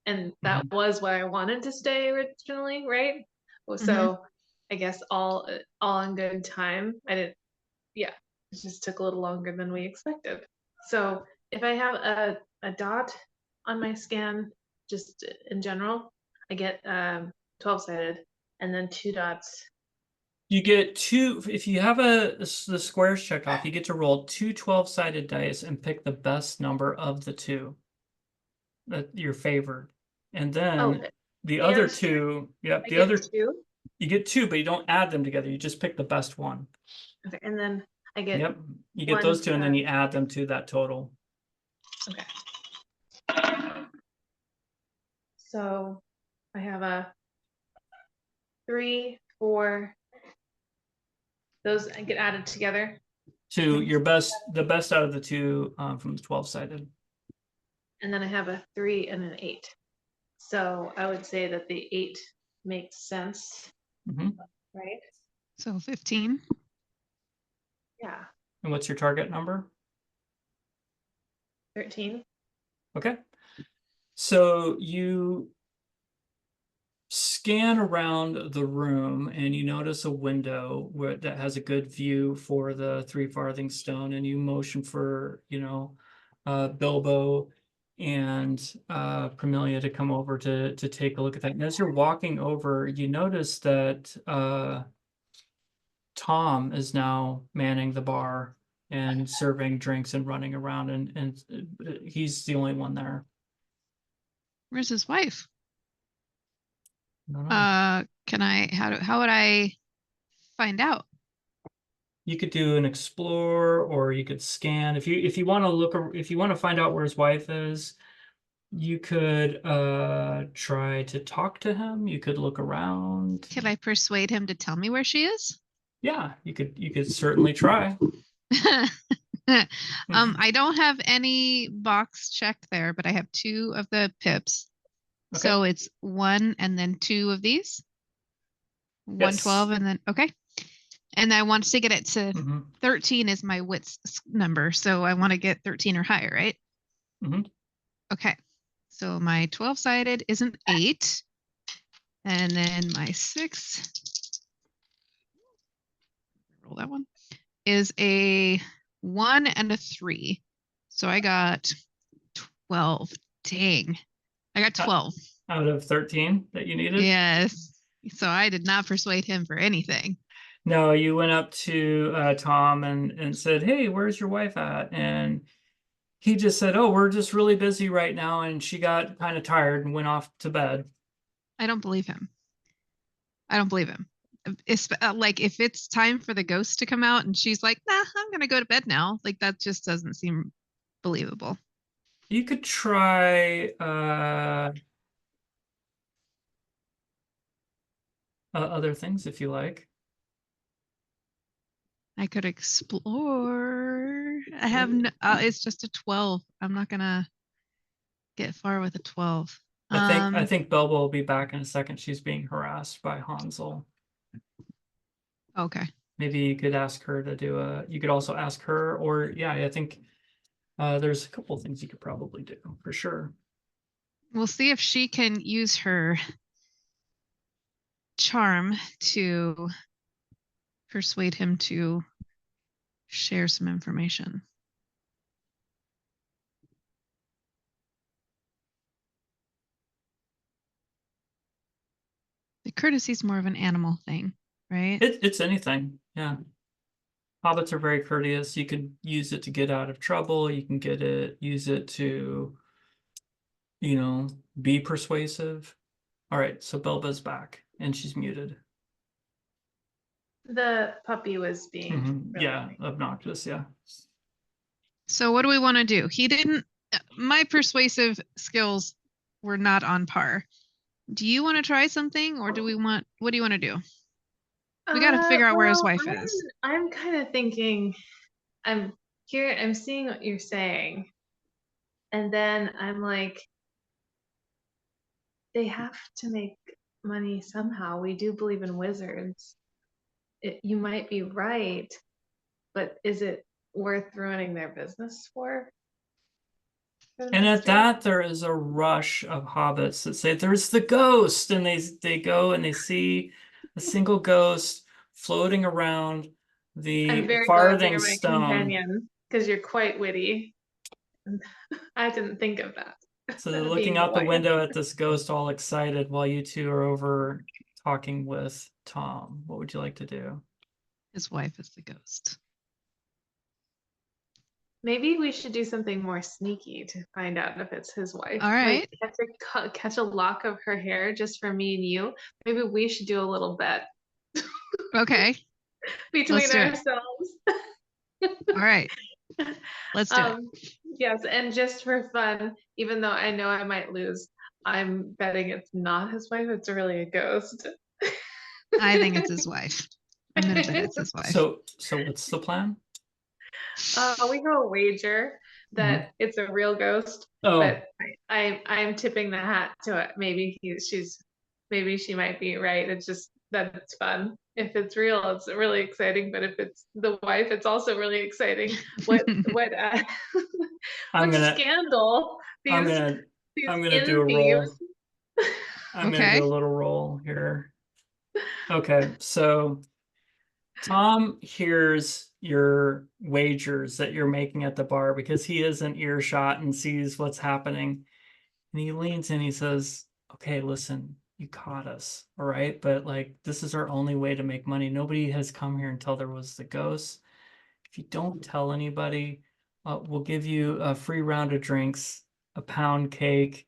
and that was why I wanted to stay originally, right? So I guess all in good time. I didn't, yeah, it just took a little longer than we expected. So if I have a dot on my scan, just in general, I get 12-sided, and then 2 dots. You get two, if you have the squares checked off, you get to roll two 12-sided dice and pick the best number of the two that you're favored. And Oh, then the other and two, yep, I the get other, 2. you get two, but you don't add them together. You just pick the best one. Okay, and then I get Yep, you get 1 those two and then you add them to that total. Okay. So I have a 3, 4. Those get added together. To your the best out of the two from the 12-sided. And then I have a 3 and an 8. So I would say that the 8 makes sense, right? So 15. Yeah, And what's your target number? 13. Okay. So you scan around the room and you notice a window that has a good view for the 3 farthing stone, and you motion for, Bilbo and Premilia to come over to take a look at that. And as you're walking over, you notice that Tom is now manning the bar and serving drinks and running around, and he's the only one there. Where's his wife? I don't know. How would I find out? You could do an explore, or you could scan. If you want to if you want to find out where his wife is, you could try to talk to him. You could look around. Can I persuade him to tell me where she is? Yeah, you could certainly try. I don't have any box checked there, but I have 2 of the pips. Okay. So it's 1 and then 2 of these. 112 and then okay. And I want to get it to 13 is my wits number. So I want to get 13 or higher, right? Okay. So my 12-sided is an 8. And then my 6, roll that one, is a 1 and a 3. So I got 12. Dang. I got 12. Out of 13 that you needed? Yes. So I did not persuade him for anything. No, you went up to Tom and said, "Hey, where's your wife at?" And he just said, "Oh, we're just really busy right now," and she got kind of tired and went off to bed. I don't believe him. I don't believe him. like if it's time for the ghost to come out and she's like, nah, I'm gonna go to bed now. Like that just doesn't seem believable. You could try other things if you like. I could explore. I have no, it's just a 12. I'm not gonna get far with a 12. I think Belba will be back in a second. She's being harassed by Hansel. Okay. Maybe you could ask her to do you could also ask her, or yeah, I think there's a couple of things you could probably do for sure. We'll see if she can use her charm to persuade him to share some information. The courtesy is more of an animal thing, right? It's anything, yeah. Hobbits are very courteous. You could use it to get out of trouble. You can use it to, you know, be persuasive. All right, so Belba's back and she's muted. The puppy was being really Yeah, annoying. obnoxious, yeah. So what do we want to do? He didn't, my persuasive skills were not on par. Do you want to try something or do we want, what do you want to do? We got to figure out where his wife is. I'm kind of thinking, I'm seeing what you're saying. And then I'm like, they have to make money somehow. We do believe in wizards. You might be right, but is it worth ruining their business for? And at that, there is a rush of hobbits that say, "There's the ghost," and they go and they see a single ghost floating around the I'm very glad farthing you're my stone. companion because you're quite witty. I didn't think of that. So they're looking out the window at this ghost, all excited, while you two are over talking with Tom. What would you like to do? His wife is the ghost. Maybe we should do something more sneaky to find out if it's his wife. All right. Like catch a lock of her hair just for me and you. Maybe we should do a little bet. Okay. Between ourselves. All right. Let's do it. Yes, and just for fun, even though I know I might lose, I'm betting it's not his wife, it's really a ghost. I think it's his wife. I'm gonna bet it's his wife. So what's the plan? We go a wager that it's a real ghost, but I'm tipping the hat to it. Maybe she might be right. It's just that it's fun. If it's real, it's really exciting. But if it's the wife, it's also really exciting. What scandal? I'm gonna do a roll. I'm gonna do a little roll here. Okay, so Tom hears your wagers that you're making at the bar because he is in earshot and sees what's happening. And he leans in, he says, "Okay, listen, you caught us, all right? But like, this is our only way to make money. Nobody has come here until there was the ghost. If you don't tell anybody, we'll give you a free round of drinks, a pound cake.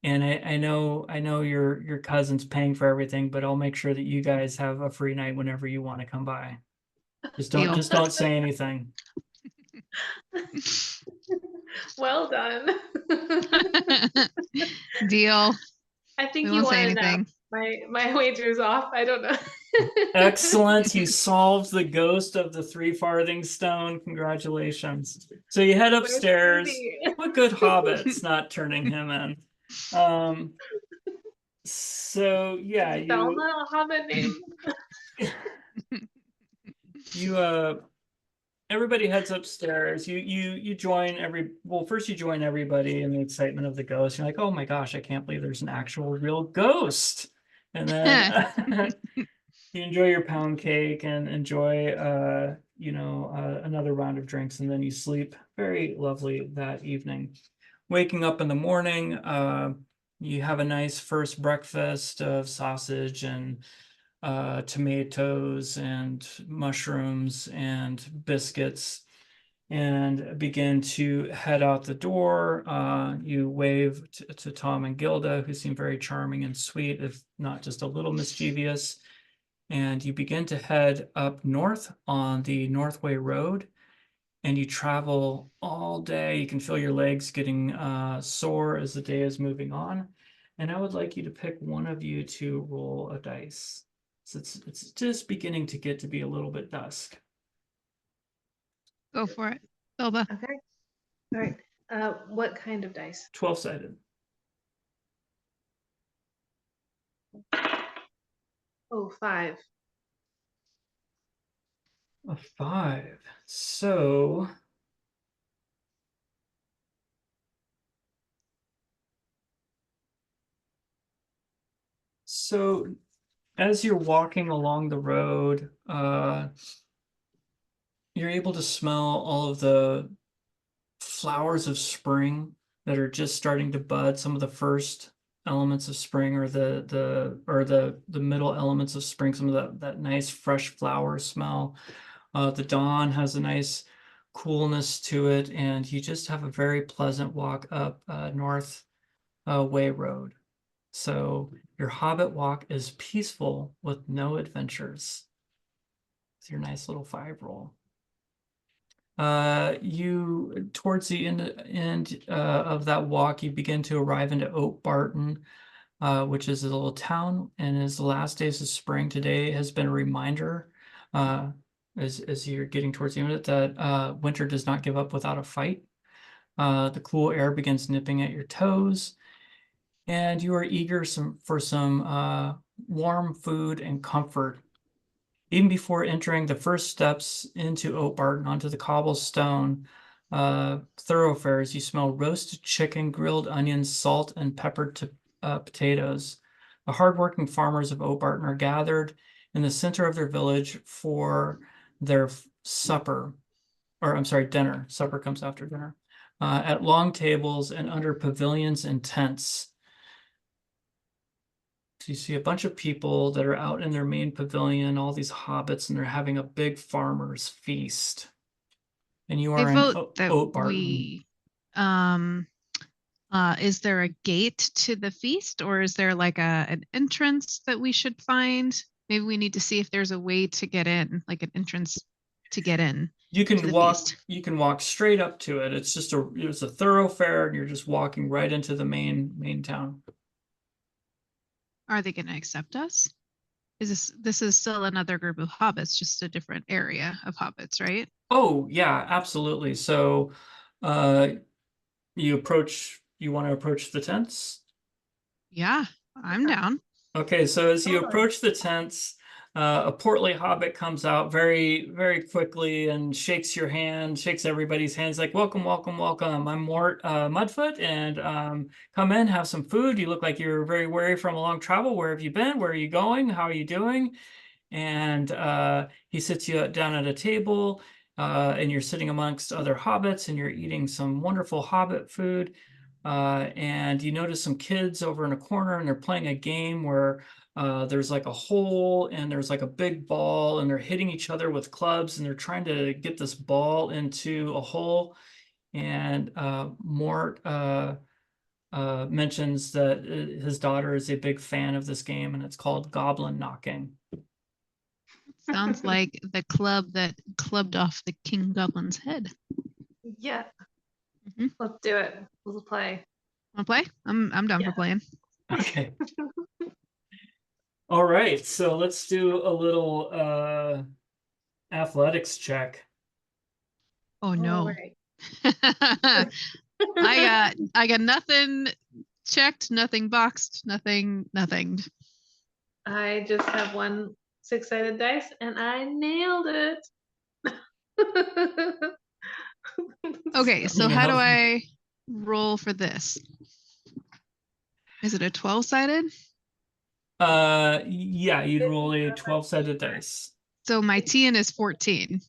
And I know your cousin's paying for everything, but I'll make sure that you guys have a free night whenever you want to come by. Just don't say anything." Well done. Deal. I think you won enough. My wager's off. I don't know. Excellent. You solved the ghost of the 3 farthing stone. Congratulations. So you head upstairs. What good hobbit's not turning him in? So yeah, is Thelma a hobbit name? Everybody heads upstairs. You join first you join everybody in the excitement of the ghost. You're like, "Oh my gosh, I can't believe there's an actual real ghost." And then you enjoy your pound cake and enjoy another round of drinks, and then you sleep very lovely that evening. Waking up in the morning, you have a nice first breakfast of sausage and tomatoes and mushrooms and biscuits, and begin to head out the door. You wave to Tom and Gilda, who seem very charming and sweet, if not just a little mischievous. and you begin to head up north on the Northway Road, and you travel all day. You can feel your legs getting sore as the day is moving on. And I would like you to pick one of you to roll a dice. So it's just beginning to get to be a little bit dusk. Go for it. Elba. Okay. All right. What kind of dice? 12-sided. Oh, 5. A 5. So as you're walking along the road, you're able to smell all of the flowers of spring that are just starting to bud. Some of the first elements of spring, or the middle elements of spring. Some of that nice fresh flower smell. The dawn has a nice coolness to it, and you just have a very pleasant walk up North Way Road. So your hobbit walk is peaceful with no adventures. It's your nice little 5 roll. You towards the end of that walk, you begin to arrive into Oak Barton, which is a little town, and as the last days of spring, today has been a reminder, as you're getting towards the end of it, that winter does not give up without a fight. The cool air begins nipping at your toes, and you are eager for some warm food and comfort. Even before entering the first steps into Oak Barton onto the cobblestone thoroughfares, you smell roasted chicken, grilled onions, salt, and peppered potatoes. The hardworking farmers of Oak Barton are gathered in the center of their village for their supper, or I'm sorry, dinner. Supper comes after dinner. At long tables and under pavilions and tents. So you see a bunch of people that are out in their main pavilion, all these hobbits, and they're having a big farmer's feast. And you I are in vote that Oak Barton. we, is there a gate to the feast, or is there like an entrance that we should find? Maybe we need to see if there's a way to get in, like an entrance to get in. You to can the walk. feast. You can walk straight up to it. It's just it's a thoroughfare, and you're just walking right into the main town. Are they going to accept us? This is still another group of hobbits, just a different area of hobbits, right? Oh yeah, absolutely. So, you want to approach the tents? Yeah, I'm down. Okay, so as you Totally. approach the tents, a portly hobbit comes out very, very quickly and shakes your hand, shakes everybody's hands, like, welcome, welcome, welcome. I'm Mort Mudfoot, and come in, have some food. You look like you're very weary from a long travel. Where have you been? Where are you going? How are you doing? And he sits you down at a table, and you're sitting amongst other hobbits, and you're eating some wonderful hobbit food. And you notice some kids over in a corner, and they're playing a game where there's like a hole, and there's like a big ball, and they're hitting each other with clubs, and they're trying to get this ball into a hole. And Mort mentions that his daughter is a big fan of this game, and it's called Goblin Knocking. Sounds like the club that clubbed off the King Goblin's head. Yeah. Mhm. Let's do it. Let's play. Want to play? I'm down Yeah. for playing. Okay. All right, so let's do a little athletics check. Oh no. All right. I got nothing checked, nothing boxed, nothing. I just have one 6-sided dice and I nailed it. Okay, so mean, how do how- I roll for this? Is it a 12-sided? Yeah, you'd roll a 12-sided dice. So my TN is 14.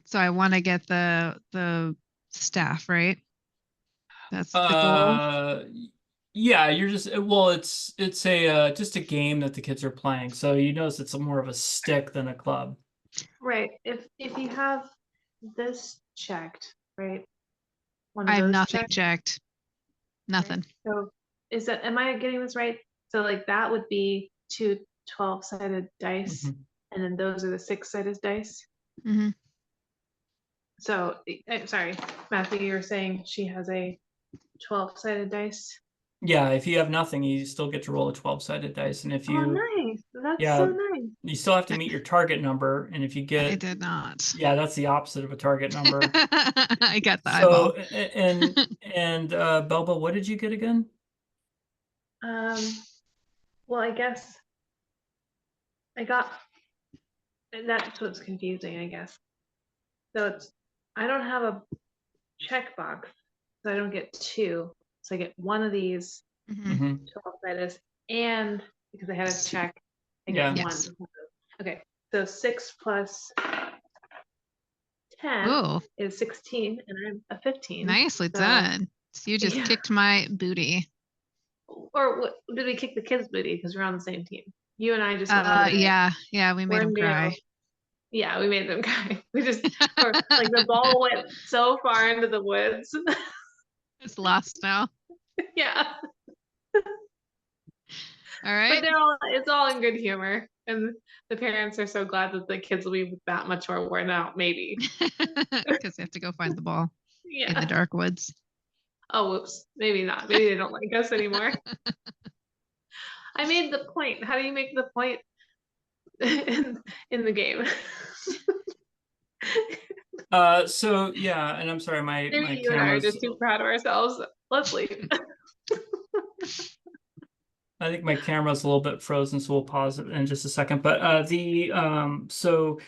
So I want to get the staff, right? That's the goal. Yeah, you're just well, it's a just a game that the kids are playing. So you notice it's more of a stick than a club. Right. If you have this checked, right? One I of have those nothing checked. checked. Nothing. So am I getting this right? So like that would be to 12-sided dice, Mhm. and then those are the 6-sided dice. Mhm. So, sorry, Matthew, you were saying she has a 12-sided dice. Yeah, if you have nothing, you still get to roll a 12-sided dice, and if Oh, you, nice. That's yeah, so nice. you still have to meet your target number, and if you I get, did not. yeah, that's the opposite of a target number. I got the So, eyeball. and Belba, what did you get again? Well, I guess I got, and that's what's confusing, I guess. So I don't have a checkbox, so I don't get 2. So I get one of these Mhm. Hmm. 12-sided, and because I had a check, I get Yeah. one. Yes. Okay, so 6 plus 10 Oh, is 16, and I'm a 15. nicely So, done. So you just yeah. kicked my booty. Or did we kick the kids' booty because we're on the same team? You and I just went over there. Yeah, we made We're him new. cry. Yeah, we made them cry. We just like the ball went so far into the woods. It's lost now. Yeah, All but right. it's all in good humor, and the parents are so glad that the kids will be that much more worn out. Maybe. Because they have to go find the ball in the Yeah. dark woods. Oh, whoops. Maybe not. Maybe they don't like us anymore. I made the point. How do you make the point in the game? So yeah, and I'm sorry, my Maybe you and I are camera's, just too proud of ourselves. Let's leave. I think my camera's a little bit frozen, so we'll pause it in just a second. But so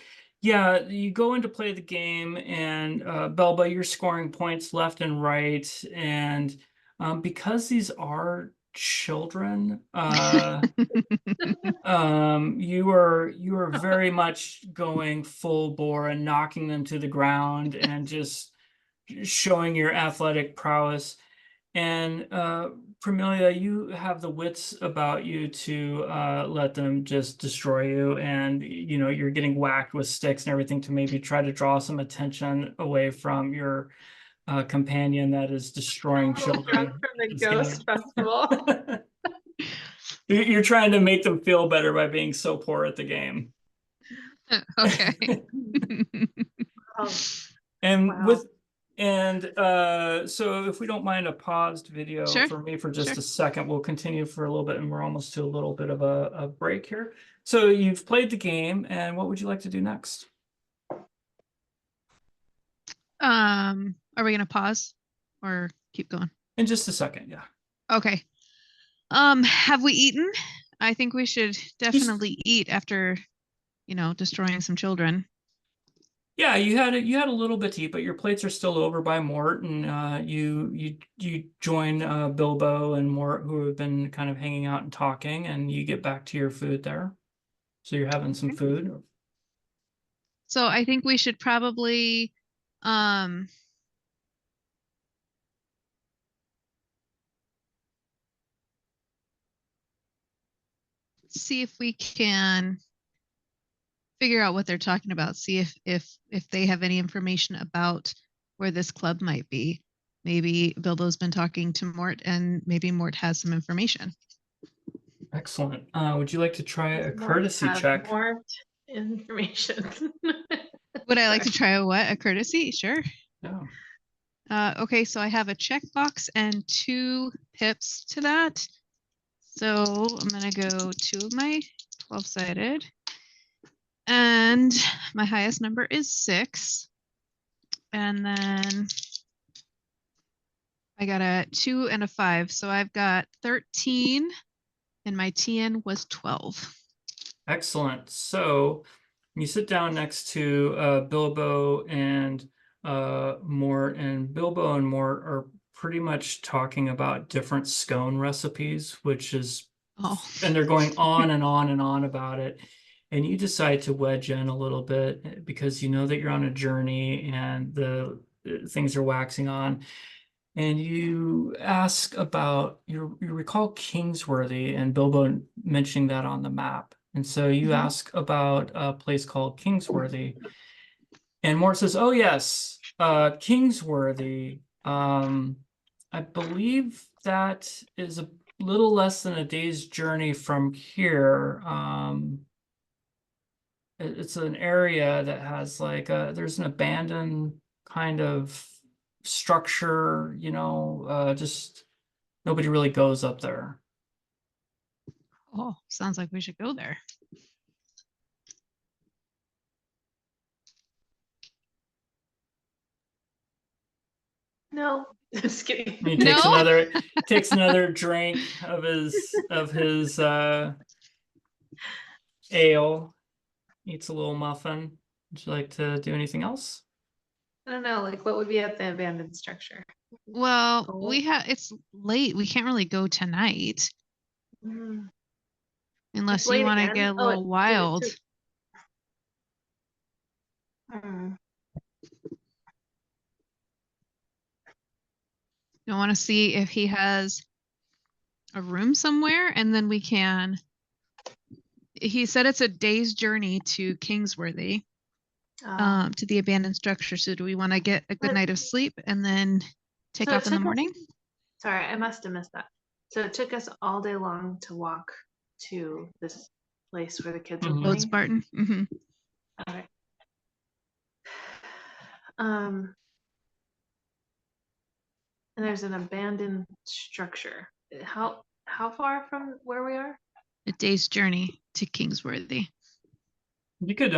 yeah, you go in to play the game, and Belba, you're scoring points left and right, and because these are children, you are very much going full bore and knocking them to the ground and just showing your athletic prowess. And Premilia, you have the wits about you to let them just destroy you, and you know you're getting whacked with sticks and everything to maybe try to draw some attention away from your companion that is destroying Drunk children. from the It's Ghost Festival. You're trying to make them feel better by being so poor at the game. Okay. Oh, And wow. so if we don't mind a paused video Sure, for me for just sure. a second, we'll continue for a little bit, and we're almost to a little bit of a break here. So you've played the game, and what would you like to do next? Are we gonna pause or keep going? In just a second, yeah. Okay. Have we eaten? I think we should definitely eat after, destroying some children. Yeah, you had a little bit to eat, but your plates are still over by Mort, and you join Bilbo and Mort, who have been kind of hanging out and talking, and you get back to your food there. So you're having some Okay. food. So I think we should probably see if we can figure out what they're talking about. See if they have any information about where this club might be. Maybe Bilbo's been talking to Mort, and maybe Mort has some information. Excellent. Would you like to try a More courtesy have check? More information. Would I like to Sorry. try a what? A courtesy? Sure. Yeah. Okay, so I have a checkbox and 2 pips to that. So I'm gonna go 2 of my 12-sided. And my highest number is 6. And then I got a 2 and a 5. So I've got 13, and my TN was 12. Excellent. So you sit down next to Bilbo and Mort, and Bilbo and Mort are pretty much talking about different scone recipes, which is, Oh. and they're going on and on and on about it. And you decide to wedge in a little bit because you know that you're on a journey and the things are waxing on. And you ask about you recall Kingsworthy and Bilbo mentioning that on the map. And so you ask about a place called Kingsworthy. And Mort says, "Oh yes, Kingsworthy. I believe that is little less than a day's journey from here. It's an area that has like there's an abandoned kind of structure, just nobody really goes up there. Oh, sounds like we should go there. No, just kidding. He No? takes another drink of his ale, eats a little muffin. Would you like to do anything else? I don't know, like what would be at the abandoned structure? Well, Cool. it's late. We can't really go tonight Mm, unless it's you late want to again. get a Oh, little wild. Hmm. You want to see if he has a room somewhere, and then we can. He said it's a day's journey to Kingsworthy, to the abandoned structure. So do we want to get a good But- night of sleep and then take So it off in the took us- morning? Sorry, I must have missed that. So it took us all day long to walk to this place where the kids were Mhm. Lode playing. Spartan. Hmm. Okay. And there's an abandoned structure. How far from where we are? A day's journey to Kingsworthy. You could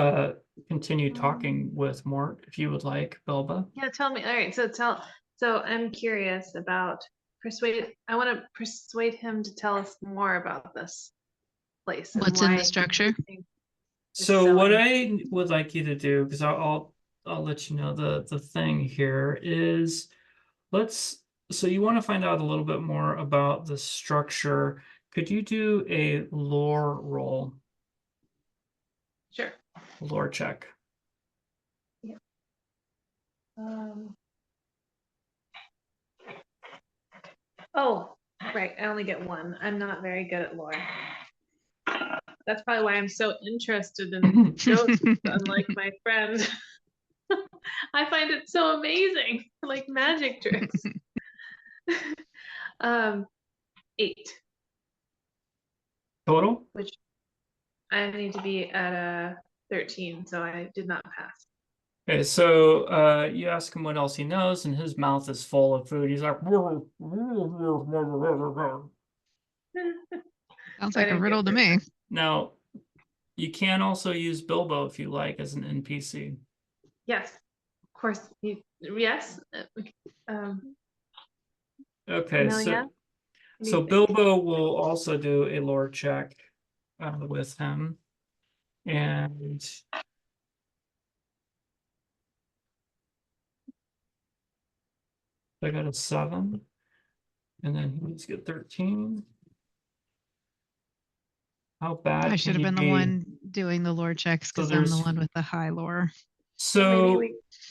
continue talking with Mort if you would like, Belba. Yeah, tell me. All right, so I'm curious about I want to persuade him to tell us more about this place. And What's in the why structure? he thinks it's So so what I would like you to do, because I'll let you know the thing here is so you want to find out a little bit more about the structure. Could you do a lore roll, Sure. lore check? Oh, right. I only get one. I'm not very good at lore. That's probably why I'm so interested in ghosts, unlike my friend. I find it so amazing, like magic tricks. 8, Total? which I need to be at a 13, so I did not pass. Okay, so you ask him what else he knows, and his mouth is full of food. He's like, Sounds I like a didn't riddle get to very me. now you can also use Bilbo if you like as an NPC. Yes, of course. Yes. Okay, Amelia? What do so you think? Bilbo will also do a lore check with him, and I got a 7, and then he needs to get 13. How bad I can should have you been the be? one doing the lore checks So because I'm the there's one with the high lore. so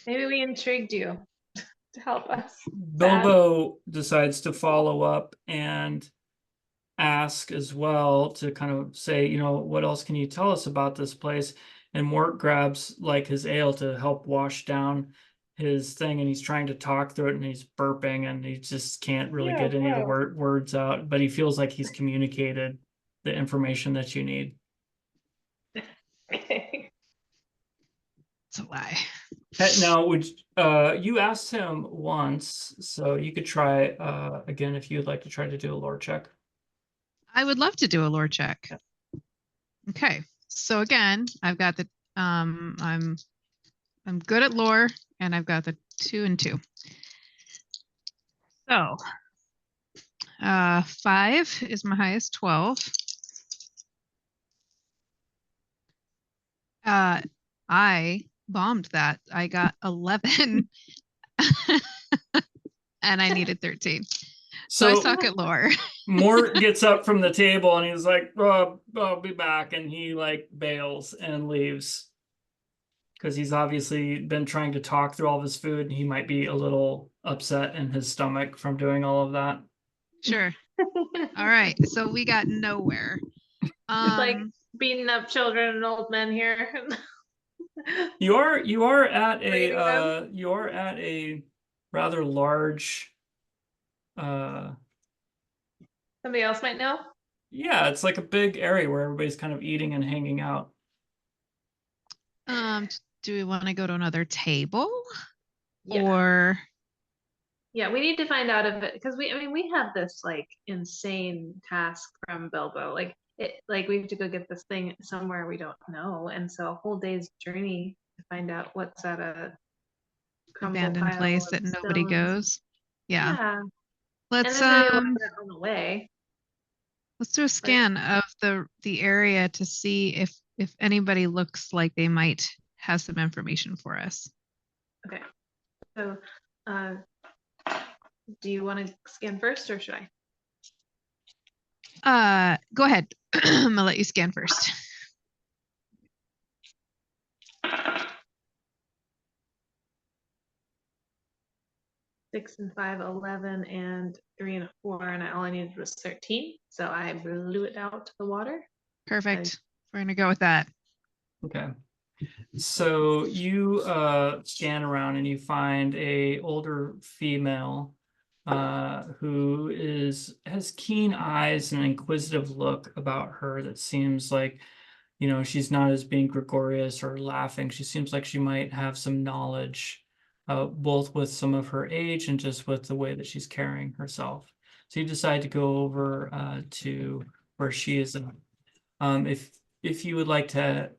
Maybe we intrigued you to help us. Bilbo decides to follow up and ask as well to kind of say, what else can you tell us about this place? And Mort grabs like his ale to help wash down his thing, and he's trying to talk through it, and he's burping, and he just can't really get any of the words out, but he feels like he's communicated the information that you need. Okay. It's a lie. Now, you asked him once, so you could try again if you'd like to try to do a lore check. I would love to do a lore check. Yeah. Okay, so again, I've got the I'm good at lore, and I've got the 2 and 2. So 5 is my highest, 12. I bombed that. I got 11 and I needed 13. So I suck at lore. Mort gets up from the table and he's like, I'll be back. And he like bails and leaves because he's obviously been trying to talk through all of his food, and he might be a little upset in his stomach from doing all of that. Sure. All right. So we got nowhere. Like beating up children and old men here. You are at Rating them? a rather large Somebody else might know. Yeah, it's like a big area where everybody's kind of eating and hanging out. Do we want to go to another table? Yeah. Or Yeah, we need to find out if it, because I mean, we have this like insane task from Bilbo. Like we have to go get this thing somewhere we don't know, and so a whole day's journey to find out what's at a crumble abandoned pile place of that nobody stones. goes? Yeah. Yeah, and Let's there's maybe a lot that on the way. let's do a scan of the area to see if anybody looks like they might have some information for us. Okay, so do you want to scan first, or should I? Go ahead. I'm gonna let you scan first. 6 and 5, 11, and 3 and 4, and all I needed was 13. So I blew it out to the water. Perfect. We're gonna go with that. Okay. So you scan around and you find a older female who has keen eyes and an inquisitive look about her that seems like, you know, she's not as being gregarious or laughing. She seems like she might have some knowledge, both with some of her age and just with the way that she's carrying herself. So you decide to go over to where she is. If you would like to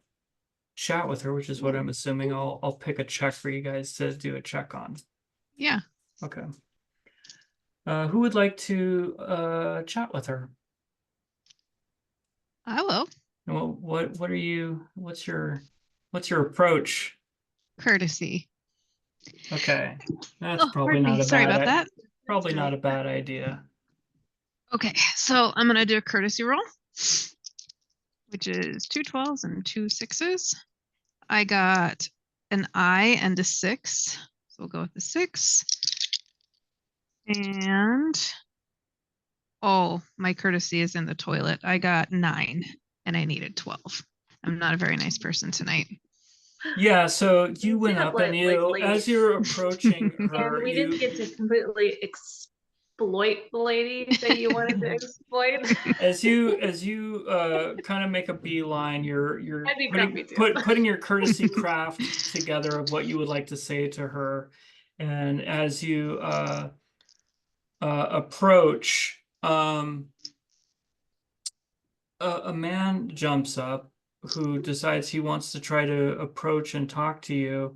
chat with her, which is what I'm assuming, I'll pick a check for you guys to do a check on. Yeah. Okay. Who would like to chat with her? I will. Well, what's your approach? Courtesy. Okay. That's Oh, probably pardon not me. a Sorry bad about that. probably not a bad idea. Okay, so I'm gonna do a courtesy roll, which is 2 12s and 2 6s. I got an I and a 6, so we'll go with the 6. And oh, my courtesy is in the toilet. I got 9 and I needed 12. I'm not a very nice person tonight. Yeah, so you went Pick up up and you, like as you're approaching and her, we didn't get to completely exploit the lady that you wanted to exploit. as you kind of make a beeline, you're I'd be grumpy too. putting your courtesy craft together of what you would like to say to her, and as you approach, a man jumps up who decides he wants to try to approach and talk to you,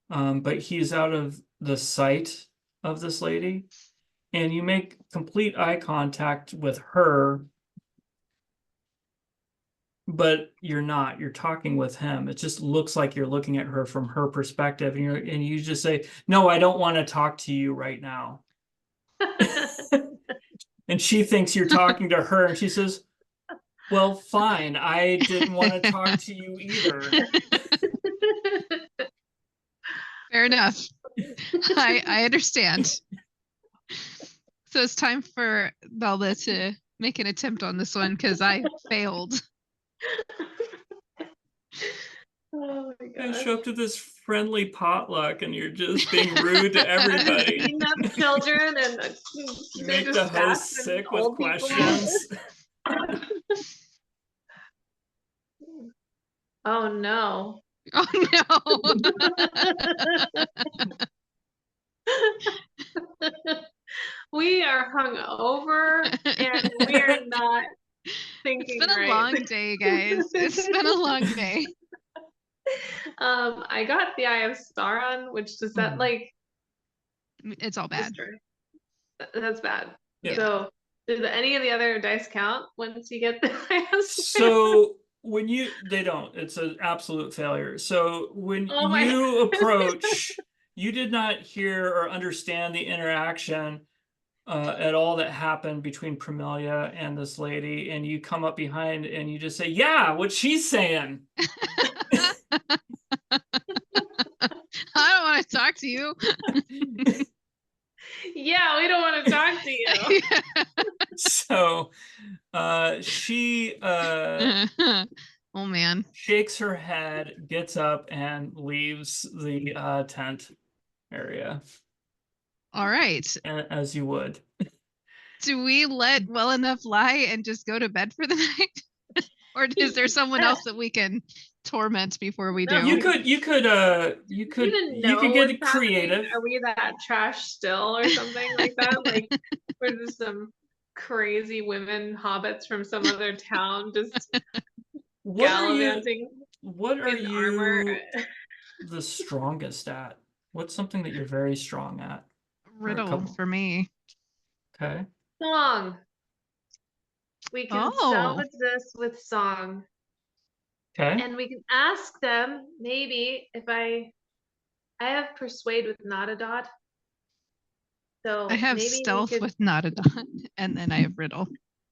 but he's out of the sight of this lady, and you make complete eye contact with her, but you're not. You're talking with him. It just looks like you're looking at her from her perspective, and you just say, "No, I don't want to talk to you right now." And she thinks you're talking to her, and she says, "Well, fine. I didn't want to talk to you either." Fair enough. I understand. So it's time for Belda to make an attempt on this one because I failed. Oh my I gosh. show up to this friendly potluck and you're just being rude to everybody. Beating up children and You they're make the just host fat and sick with old people. questions. Oh no. Oh no. We are hungover and we're not thinking It's been a right. long day, guys. It's been a long day. I got the Eye of Sauron, which does that like It's all bad. that's bad. Yeah. So do any of the other dice count once you get the Eye of Sauron? So when they don't, it's an absolute failure. So when you approach, you did not hear or understand the interaction at all that happened between Primelia and this lady, and you come up behind and you just say, "Yeah, what she's saying." I don't want to talk to you. Yeah, we don't want to talk to you. So she oh man. shakes her head, gets up, and leaves the tent area. All right. As you would. Do we let well enough lie and just go to bed for the night? Or is there someone else that we can torment before we No, do? You could Even you could know get what's happening? creative. Are we that trash still or something like that? Like we're just some crazy women hobbits from some other town just What are you gallivanting what are in armor. you the strongest at? What's something that you're very strong at? Or a Riddle couple. for me. Okay. Song. We can Oh, salvage this with song. Okay. And we can ask them, maybe if I have persuade with not a dot. So I have maybe stealth we could with not a dot, and then I have riddle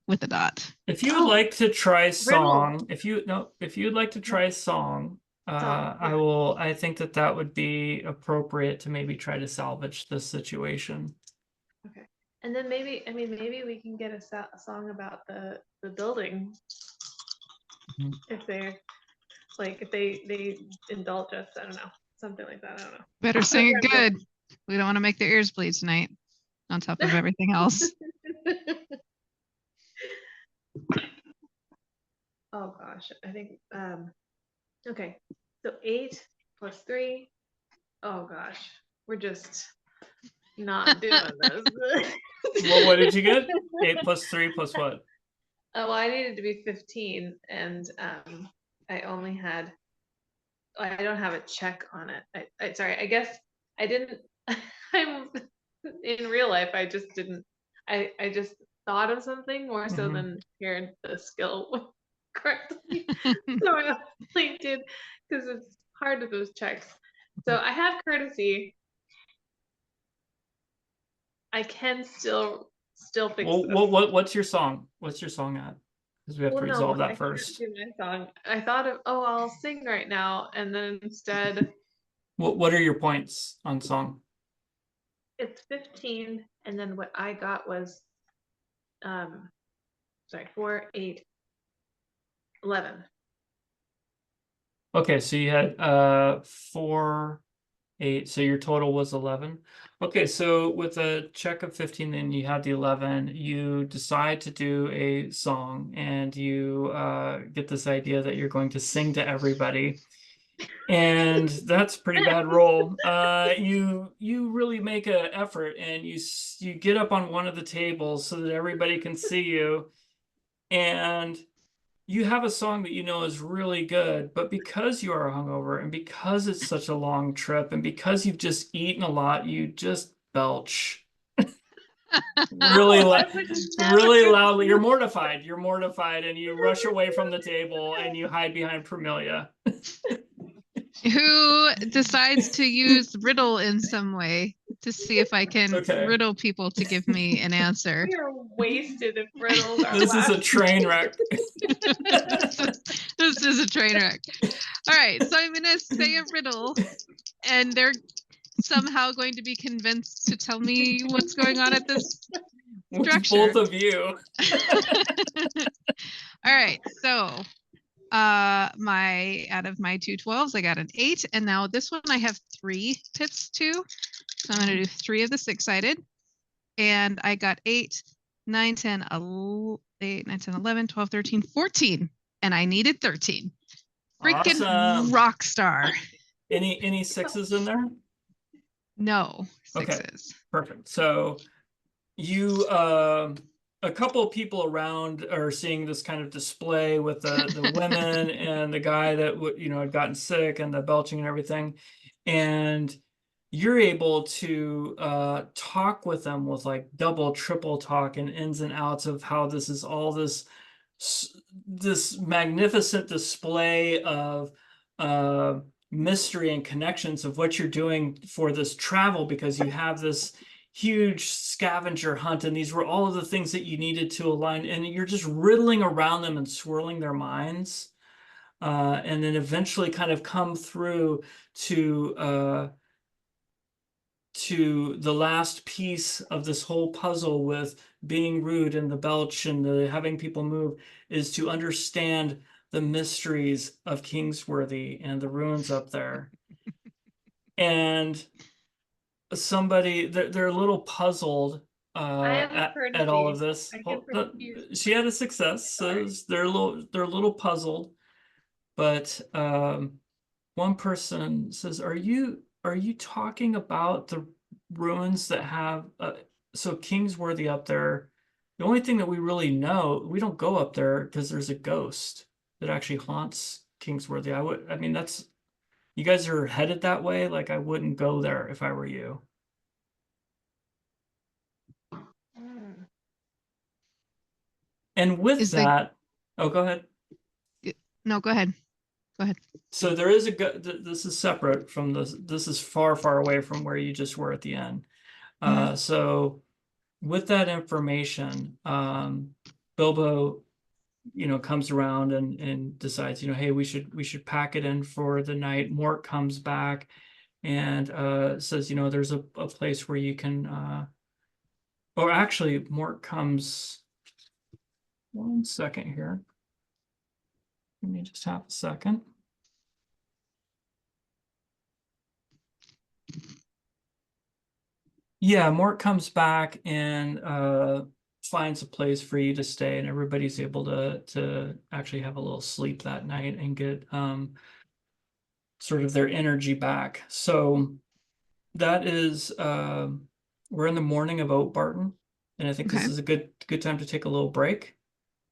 with a dot. If you would Oh, like to try riddle. song, if you'd like to try song, Song, I think that that would be appropriate to maybe try to salvage this situation. Okay. And then maybe, I mean, maybe we can get a song about the building. Mhm. If they're like, if they indulge us, I don't know, something like that. I don't know. Better sing it Yeah, good. We don't want to make their ears bleed tonight, on top of everything else. Oh gosh, I think okay. So 8 plus 3. Oh gosh, we're just not doing this. Well, what did you get? 8 plus 3 plus what? Oh, well, I needed to be 15, and I only had. I don't have a check on it. I sorry. I guess I didn't. I'm in real life. I just didn't. I just thought of something more so Mhm. than hearing the skill correctly. So I only did because it's hard with those checks. So I have courtesy. I can fix this. What's your song? What's your song at? Because we have Well, to no, resolve I that can't first. do my song. I thought of, oh, I'll sing right now, and then instead What are your points on song? it's 15, and then what I got was, sorry, 4, 8, 11. Okay, so you had 4, 8, so your total was 11. Okay, so with a check of 15, then you had the 11. You decide to do a song, and you get this idea that you're going to sing to everybody, and that's a pretty bad roll. You really make an effort, and you get up on one of the tables so that everybody can see you, and you have a song that you know is really good, but because you are hungover and because it's such a long trip and because you've just eaten a lot, you just belch really, Oh, I would really never. loudly. You're mortified. You're mortified, and you rush away from the table and you hide behind Promelia. Who decides to use riddle in some way to see if I can Okay. riddle people to give me an answer? We are wasted if riddles are This is a last. train wreck. This is a train wreck. All right, so I'm gonna say a riddle, and they're somehow going to be convinced to tell me what's going on at this With structure. both of you. All right, so my out of my 2 12s, I got an 8, and now this one I have 3 pips to. So I'm gonna do 3 of the 6-sided, and I got 8, 9, 10, 8, 9, 10, 11, 12, 13, 14, and I needed 13. Freaking Awesome. rock star. Any 6s in there? No, Okay. 6s. Perfect. So you a couple of people around are seeing this kind of display with the women and the guy that had gotten sick and the belching and everything, and you're able to talk with them with like double, triple talk and ins and outs of how this is all this magnificent display of mystery and connections of what you're doing for this travel, because you have this huge scavenger hunt and these were all of the things that you needed to align, and you're just riddling around them and swirling their minds, and then eventually kind of come through to the last piece of this whole puzzle with being rude and the belch and the having people move, is to understand the mysteries of Kingsworthy and the ruins up there. And they're a little puzzled have at all of courtesy. this. I get confused. She had a success, so they're a little puzzled. But one person says, are you talking about the ruins that have so Kingsworthy up there? The only thing that we really know, we don't go up there because there's a ghost that actually haunts Kingsworthy. I mean, that's, you guys are headed that way. Like, I wouldn't go there if I were you. Mm. And with Is that, oh, go ahead. No, go ahead. Go ahead. So there is this is separate from this. This is far, far away from where you just were at the end. So with that information, Bilbo, comes around and decides, hey, we should pack it in for the night. Mort comes back and says, there's a place where you can or actually Mort comes, one second here. Let me just have a second. Yeah, Mort comes back and finds a place for you to stay, and everybody's able to actually have a little sleep that night and get sort of their energy back. So that is we're in the morning of Oat Barton, and I think this Okay. is a good time to take a little break.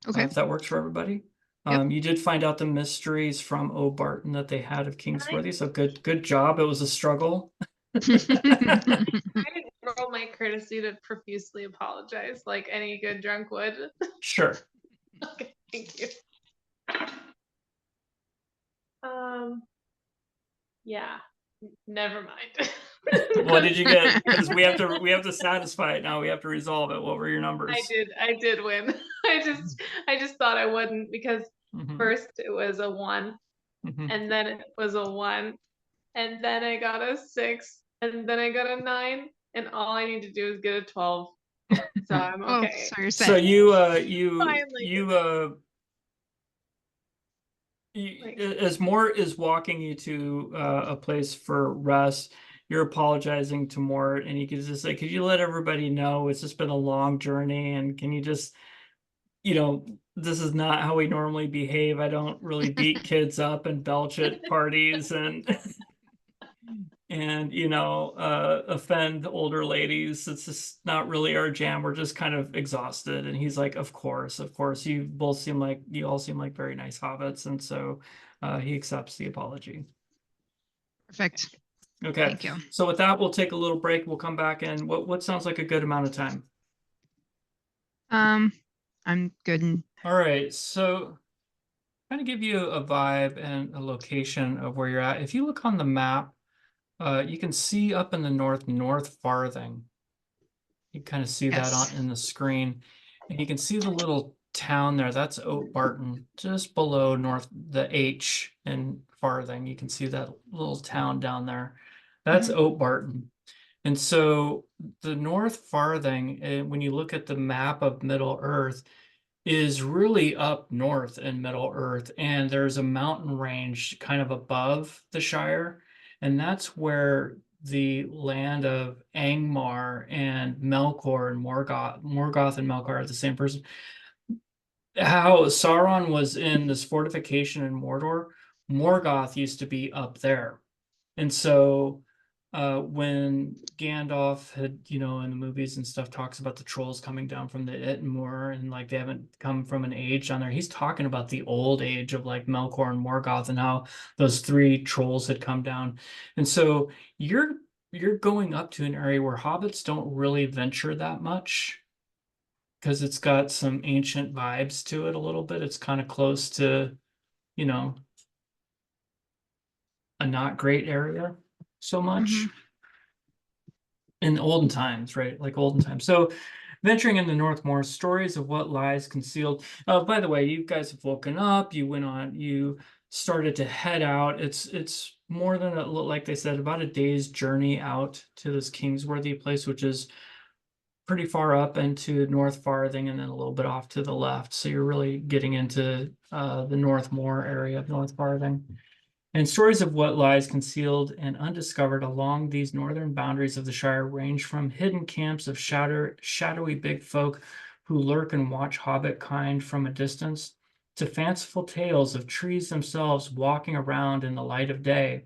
Okay. If that works for everybody. Yep. You did find out the mysteries from Oat Barton that they had of Kingsworthy, so good job. It was a struggle. I didn't roll my courtesy to profusely apologize like any good drunk would. Sure. Okay, thank you. Yeah, never mind. What did you get? Because we have to satisfy it now. We have to resolve it. What were your numbers? I did win. I just thought I wouldn't because first it was a 1, and then it was a 1, and then I got a 6, and then I got a 9, and all I need to do is get a 12. So I'm okay. Oh, so you're set. So you as Mort is walking you to a place for rest, you're apologizing to Mort, and you can just say, could you let everybody know it's just been a long journey, and can you just, this is not how we normally behave. I don't really beat kids up and belch at parties and offend older ladies. It's just not really our jam. We're just kind of exhausted. And he's like, of course, you all seem like very nice hobbits. And so he accepts the apology. Perfect. Okay. Thank you. So with that, we'll take a little break. We'll come back and what sounds like a good amount of time? I'm good. All right. So kind of give you a vibe and a location of where you're at. If you look on the map, you can see up in the north farthing. You kind of see that in the screen, and you can see the little town there. That's Oat Barton, just below the H in Farthing. You can see that little town down there. That's Oat Barton. And so the North Farthing, when you look at the map of Middle Earth, is really up north in Middle Earth, and there's a mountain range kind of above the Shire, and that's where the land of Angmar and Melkor and Morgoth and Melkor are the same person. How Sauron was in this fortification in Mordor, Morgoth used to be up there. And so when Gandalf had, in the movies and stuff, talks about the trolls coming down from the Ittenmoor and like they haven't come from an age down there, he's talking about the old age of like Melkor and Morgoth and how those 3 trolls had come down. And so you're going up to an area where hobbits don't really venture that much because it's got some ancient vibes to it a little bit. It's kind of close to, a not great area so much in olden times, right? Like olden times. So venturing in the Northmoor, stories of what lies concealed. By the way, you guys have woken up, you started to head out. It's more than like they said, about a day's journey out to this Kingsworthy place, which is pretty far up into North Farthing and then a little bit off to the left. So you're really getting into the Northmoor area of North Farthing. And stories of what lies concealed and undiscovered along these northern boundaries of the Shire range from hidden camps of shadowy big folk who lurk and watch hobbit kind from a distance, to fanciful tales of trees themselves walking around in the light of day.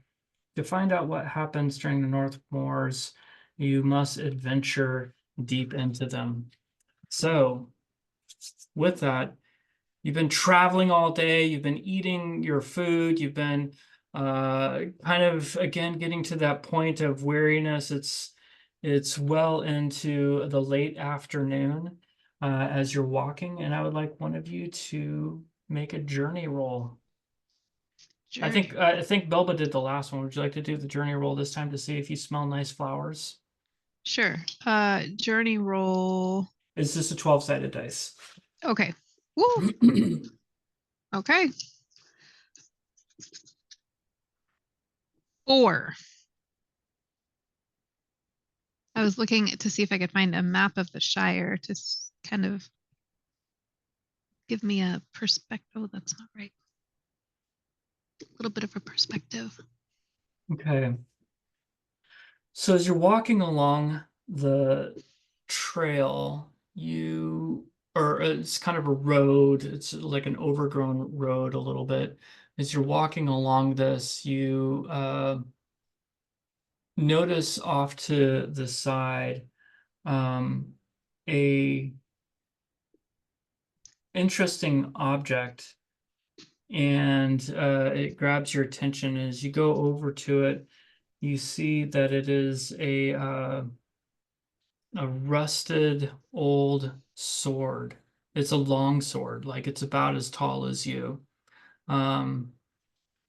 To find out what happens during the North Moors, you must adventure deep into them. So, with that, you've been traveling all day, you've been eating your food, you've been kind of, again, getting to that point of weariness. It's well into the late afternoon as you're walking, and I would like one of you to make a journey roll. I think Belba did the last one. Would you like to do the journey roll this time to see if you smell nice flowers? Sure. Journey roll. It's just a 12-sided dice. Okay. Woo. Okay. 4. I was looking to see if I could find a map of the Shire to kind of give me a perspective. Oh, that's not right. A little bit of a perspective. Okay. So as you're walking along the trail, or it's kind of a road, it's like an overgrown road a little bit. As you're walking along this, you notice off to the side a interesting object, and it grabs your attention. As you go over to it, you see that it is a rusted old sword. It's a long sword, like it's about as tall as you.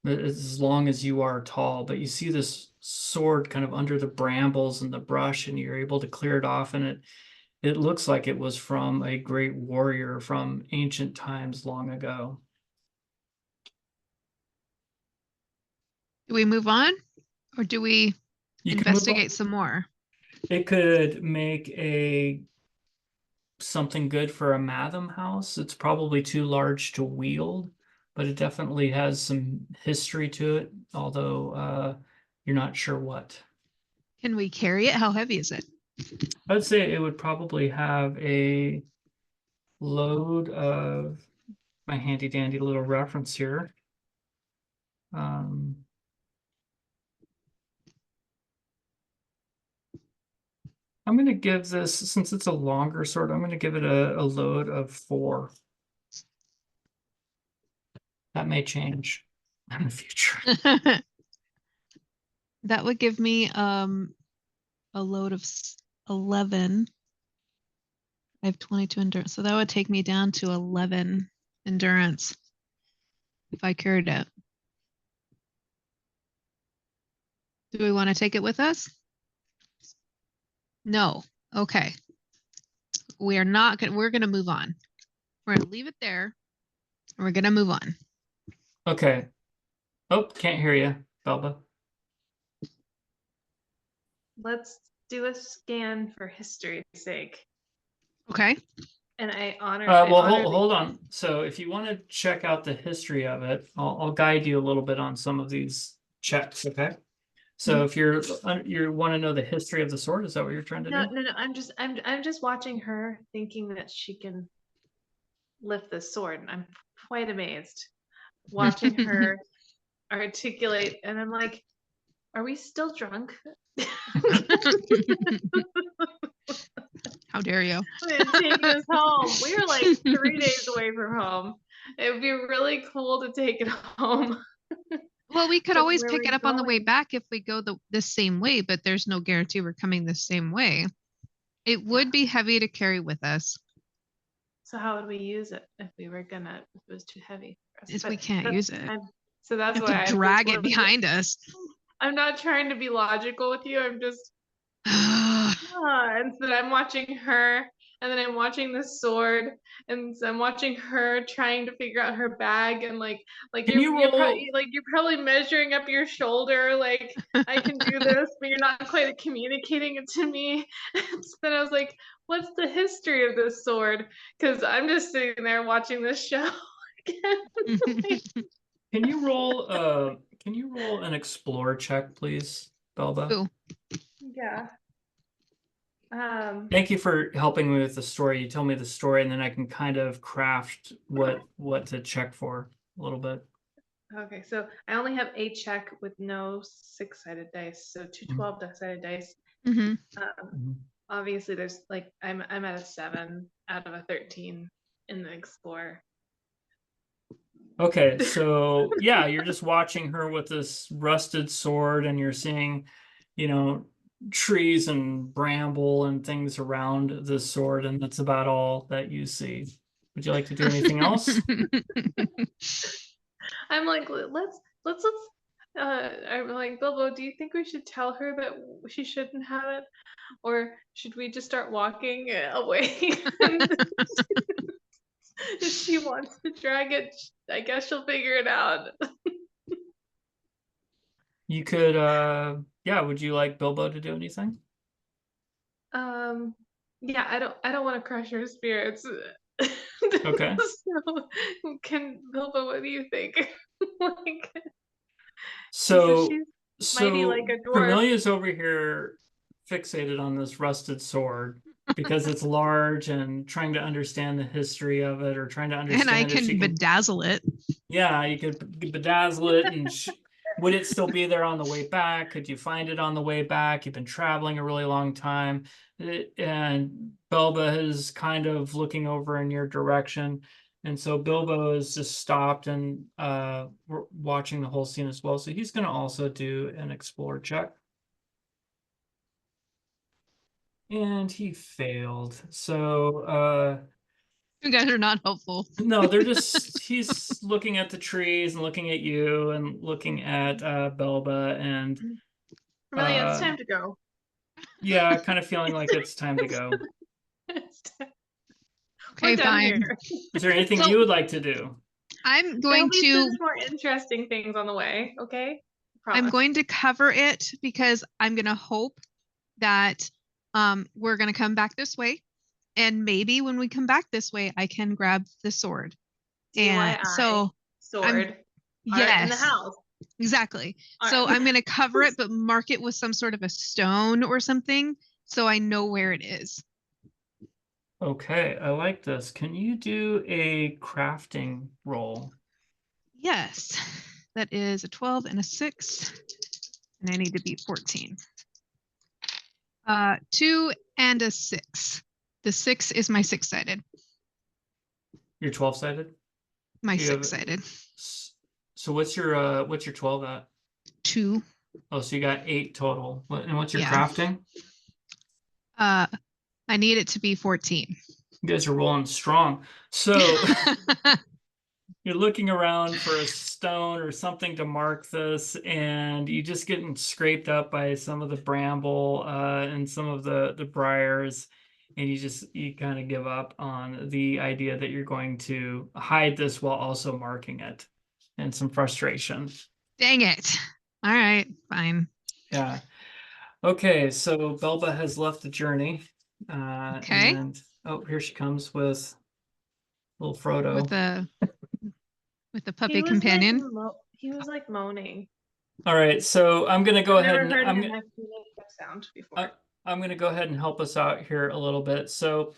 It's as long as you are tall, but you see this sword kind of under the brambles and the brush, and you're able to clear it off, and it looks like it was from a great warrior from ancient times long ago. Do we move on or do we You can move on. investigate some more? It could make something good for a Matham house. It's probably too large to wield, but it definitely has some history to it, although you're not sure what. Can we carry it? How heavy is it? I would say it would probably have a load of my handy dandy little reference here. I'm going to give this, since it's a longer sword, I'm going to give it a load of 4. That may change in the future. That would give me a load of 11. I have 22 endurance, so that would take me down to 11 endurance if I carried it. Do we want to take it with us? No. Okay. We are not going to, we're going to move on. We're going to leave it there and we're going to move on. Okay. Oh, can't hear you, Belba. Let's do a scan for history's sake. Okay. And I honor. Well, hold on. So if you want to check out the history of it, I'll guide you a little bit on some of these checks. Okay. So if you want to know the history of the sword, is that what you're trying to do? No. I'm just watching her, thinking that she can lift this sword, and I'm quite amazed watching her articulate. And I'm like, are we still drunk? How dare you? Taking us home. We were like 3 days away from home. It would be really cool to take it home. Well, we could always pick it up on the way going? back if we go the same way, but there's no guarantee we're coming the same way. It would be heavy to carry with us. So how would we use it if we were gonna, if it was too heavy for us? Is we can't use it. So that's We why have to I'm drag just it behind us. I'm not trying to be logical with you. I'm just and so I'm watching her, and then I'm watching the sword, and so I'm watching her trying to figure out her bag, and like you're probably measuring up your shoulder, like I can do this, but you're not quite communicating it to me. So then I was like, what's the history of this sword? Because I'm just sitting there watching this show. Can you roll Can you roll an explore check, please, Belba? Ooh. Yeah. Thank you for helping me with the story. You tell me the story, and then I can kind of craft what to check for a little bit. Okay, so I only have a check with no 6-sided dice, so two 12-sided dice. Mhm. Obviously, there's like I'm at a 7 out of a 13 in the explore. Okay, so yeah, you're just watching her with this rusted sword, and you're seeing, you know, trees and bramble and things around the sword, and that's about all that you see. Would you like to do anything else? I'm like, let's. I'm like, Bilbo, do you think we should tell her that she shouldn't have it, or should we just start walking away? If she wants to drag it, I guess she'll figure it out. You could, yeah, would you like Bilbo to do anything? Yeah, I don't want to crush her spirits. Okay. So, Bilbo, what do you think? Like, So, she's mighty like a dwarf. Vermilia's over here fixated on this rusted sword because it's large and trying to understand the history of it, or trying to understand And I if she can can. bedazzle it. Yeah, you could bedazzle it, and would it still be there on the way back? Could you find it on the way back? You've been traveling a really long time, and Belba is kind of looking over in your direction, and so Bilbo is just stopped and watching the whole scene as well. So he's going to also do an explore check, and he failed. So You guys are not helpful. no, they're just he's looking at the trees and looking at you and looking at Belba, and Vermilia, it's time to go. yeah, kind of feeling like it's time to go. Okay, fine. Is there anything you would like to do? I'm going to There's more interesting things on the way, okay? I'm going to cover it because I'm going to hope that we're going to come back this way, and maybe when we come back this way I can grab the sword. And so sword yes, in the house. Exactly. So I'm going to cover it, but mark it with some sort of a stone or something so I know where it is. Okay, I like this. Can you do a crafting roll? Yes, that is a 12 and a 6, and I need to beat 14. 2 and a 6. The 6 is my 6-sided. You're 12-sided? My 6-sided. So what's your 12 at? 2. Oh, so you got 8 total. And what's your crafting? I need it to be 14. You guys are rolling strong. So you're looking around for a stone or something to mark this, and you just getting scraped up by some of the bramble and some of the briars, and you kind of give up on the idea that you're going to hide this while also marking it, and some frustration. Dang it. All right, fine. Yeah. Okay, so Belba has left the journey. Okay. And oh, here she comes with little Frodo. With the puppy companion. He was like moaning. All right, so I'm gonna go ahead and I'm gonna go ahead and help us out here a little bit. So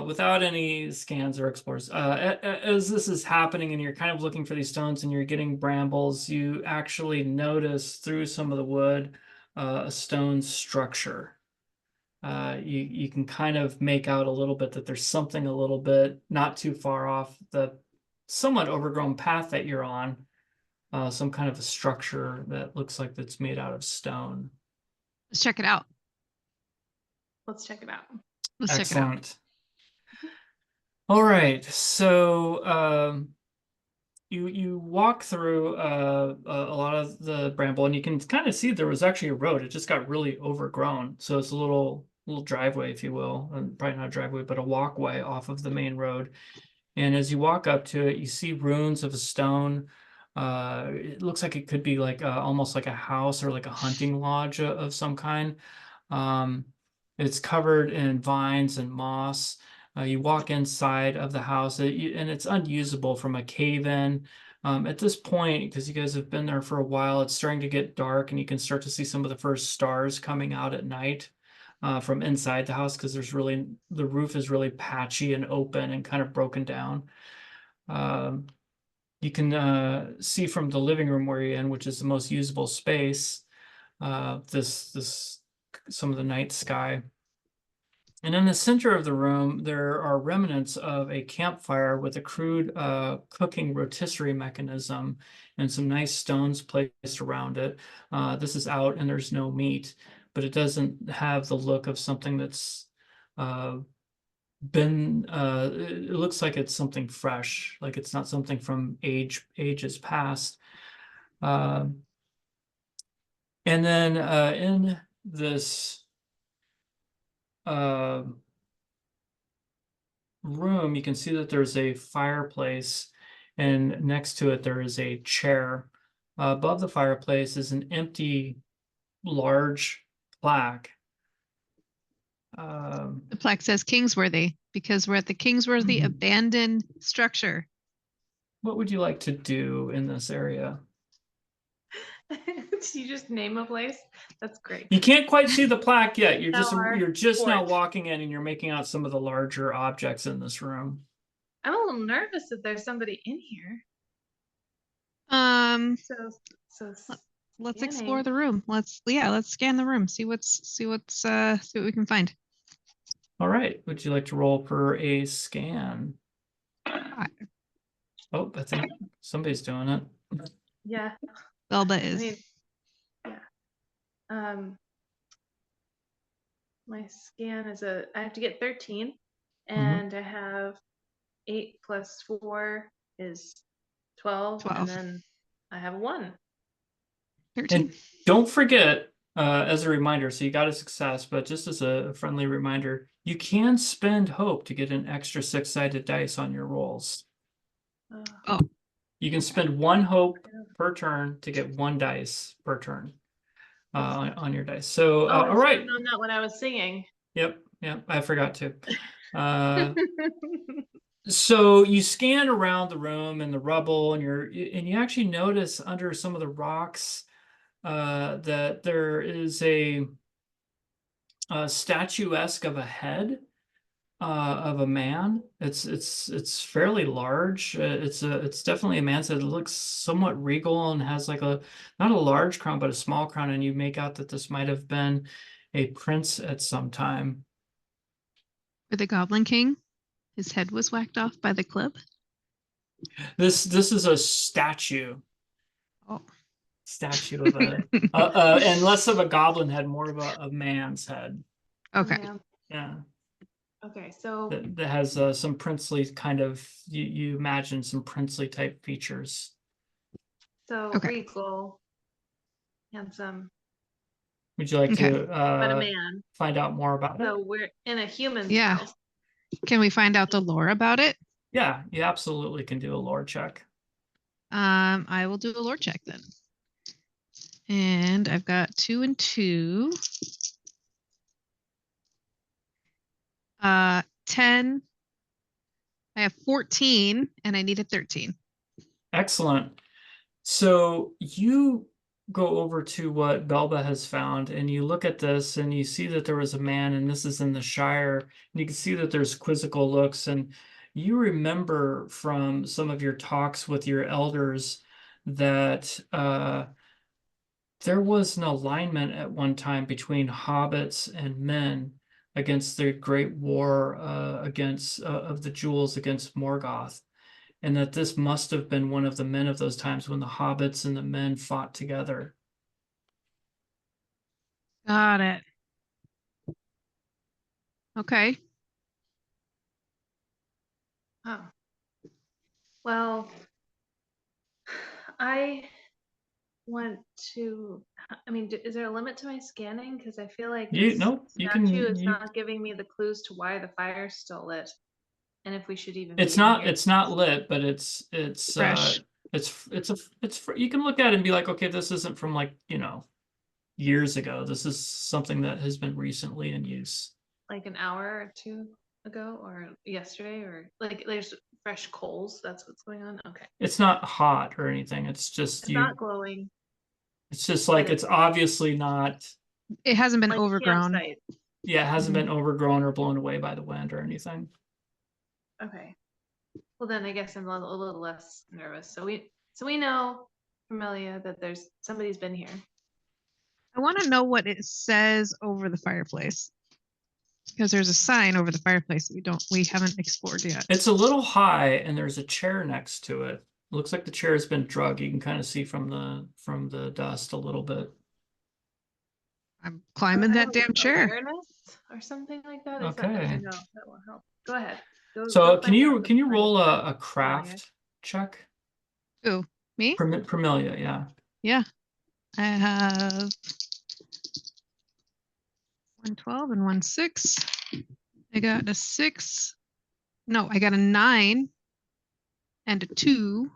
without any scans or explores, as this is happening and you're kind of looking for these stones and you're getting brambles, you actually notice through some of the wood a stone structure. You can kind of make out a little bit that there's something a little bit not too far off the somewhat overgrown path that you're on, some kind of a structure that looks like it's made out of stone. Let's check it out. Let's check it out. Excellent. All right, so you walk through a lot of the bramble, and you can kind of see there was actually a road. It just got really overgrown, so it's a little driveway, if you will, and probably not a driveway, but a walkway off of the main road. And as you walk up to it, you see ruins of a stone. It looks like it could be like almost like a house or like a hunting lodge of some kind. It's covered in vines and moss. You walk inside of the house, and it's unusable from a cave-in. At this point, because you guys have been there for a while, it's starting to get dark, and you can start to see some of the first stars coming out at night from inside the house, because the roof is really patchy and open and kind of broken down. You can see from the living room where you're in, which is the most usable space, some of the night sky. And in the center of the room, there are remnants of a campfire with a crude cooking rotisserie mechanism and some nice stones placed around it. This is out and there's no meat, but it doesn't have the look of something that's it looks like it's something fresh, like it's not something from ages past. And then in this room, you can see that there's a fireplace, and next to it there is a chair. Above the fireplace is an empty, large plaque. The plaque says Kingsworthy because we're at the Kingsworthy abandoned structure. What would you like to do in this area? You just name a place? That's great. You can't quite see the plaque yet. You're Our just now fort. walking in, and you're making out some of the larger objects in this room. I'm a little nervous that there's somebody in here. So Let's scanning. explore the room. Let's scan the room. See what we can find. All right. Would you like to roll for a scan? Oh, I think somebody's doing it. Yeah. Belba is. I mean, yeah. My scan is I have to get 13, and I have 8 plus 4 is 12, and then I have 1. 13. And don't forget, as a reminder, so you got a success, but just as a friendly reminder, you can spend hope to get an extra 6-sided dice on your rolls. Oh. You can spend 1 hope per turn to get 1 dice per turn on your dice. So, all right. On that when I was singing. Yep, I forgot to. So you scan around the room and the rubble, and you actually notice under some of the rocks that there is a statuesque of a head of a man. It's fairly large. It's definitely a man's head. It looks somewhat regal and has like not a large crown, but a small crown, and you make out that this might have been a prince at some time. For the Goblin King, his head was whacked off by the club. This is a statue. Oh. Statue of and less of a goblin head, more of a man's head. Okay. Yeah. Okay, so that has some princely kind of, you imagine some princely type features. So regal, handsome. Would you like to but a man. Find out more about it? So we're in a human's house. Can we find out the lore about it? Yeah, you absolutely can do a lore check. I will do a lore check then. And I've got 2 and 2. 10. I have 14 and I need a 13. Excellent. So you go over to what Belba has found, and you look at this and you see that there was a man, and this is in the Shire, and you can see that there's quizzical looks, and you remember from some of your talks with your elders that there was an alignment at one time between hobbits and men against the great war against of the jewels against Morgoth, and that this must have been one of the men of those times when the hobbits and the men fought together. Got it. Okay. Oh. Well, I want to, I mean, is there a limit to my scanning? Because I feel like this statue is not giving me the clues to why the fire's still lit, and if we should even. It's not lit, but it's fresh. You can look at it and be like, okay, this isn't from like, years ago. This is something that has been recently in use. Like an hour or 2 ago, or yesterday, or like there's fresh coals. That's what's going on. Okay. It's not hot or anything. It's just It's not glowing. it's just like it's obviously not. It hasn't been Like a overgrown. campsite. Yeah, it hasn't Mhm. been overgrown or blown away by the wind or anything. Okay. Well, then I guess I'm a little less nervous. So we know from Elia that there's somebody's been here. I want to know what it says over the fireplace. Because there's a sign over the fireplace that we haven't explored yet. It's a little high and there's a chair next to it. Looks like the chair has been drug. You can kind of see from the dust a little bit. I'm climbing that damn chair. Awareness or something like that. Is that Okay. no, that won't help. Go ahead. So go can you find out. roll a craft check? Ooh, me? Promelia, yeah. Yeah. I have 112 and 16. I got a 6. No, I got a 9 and a 2,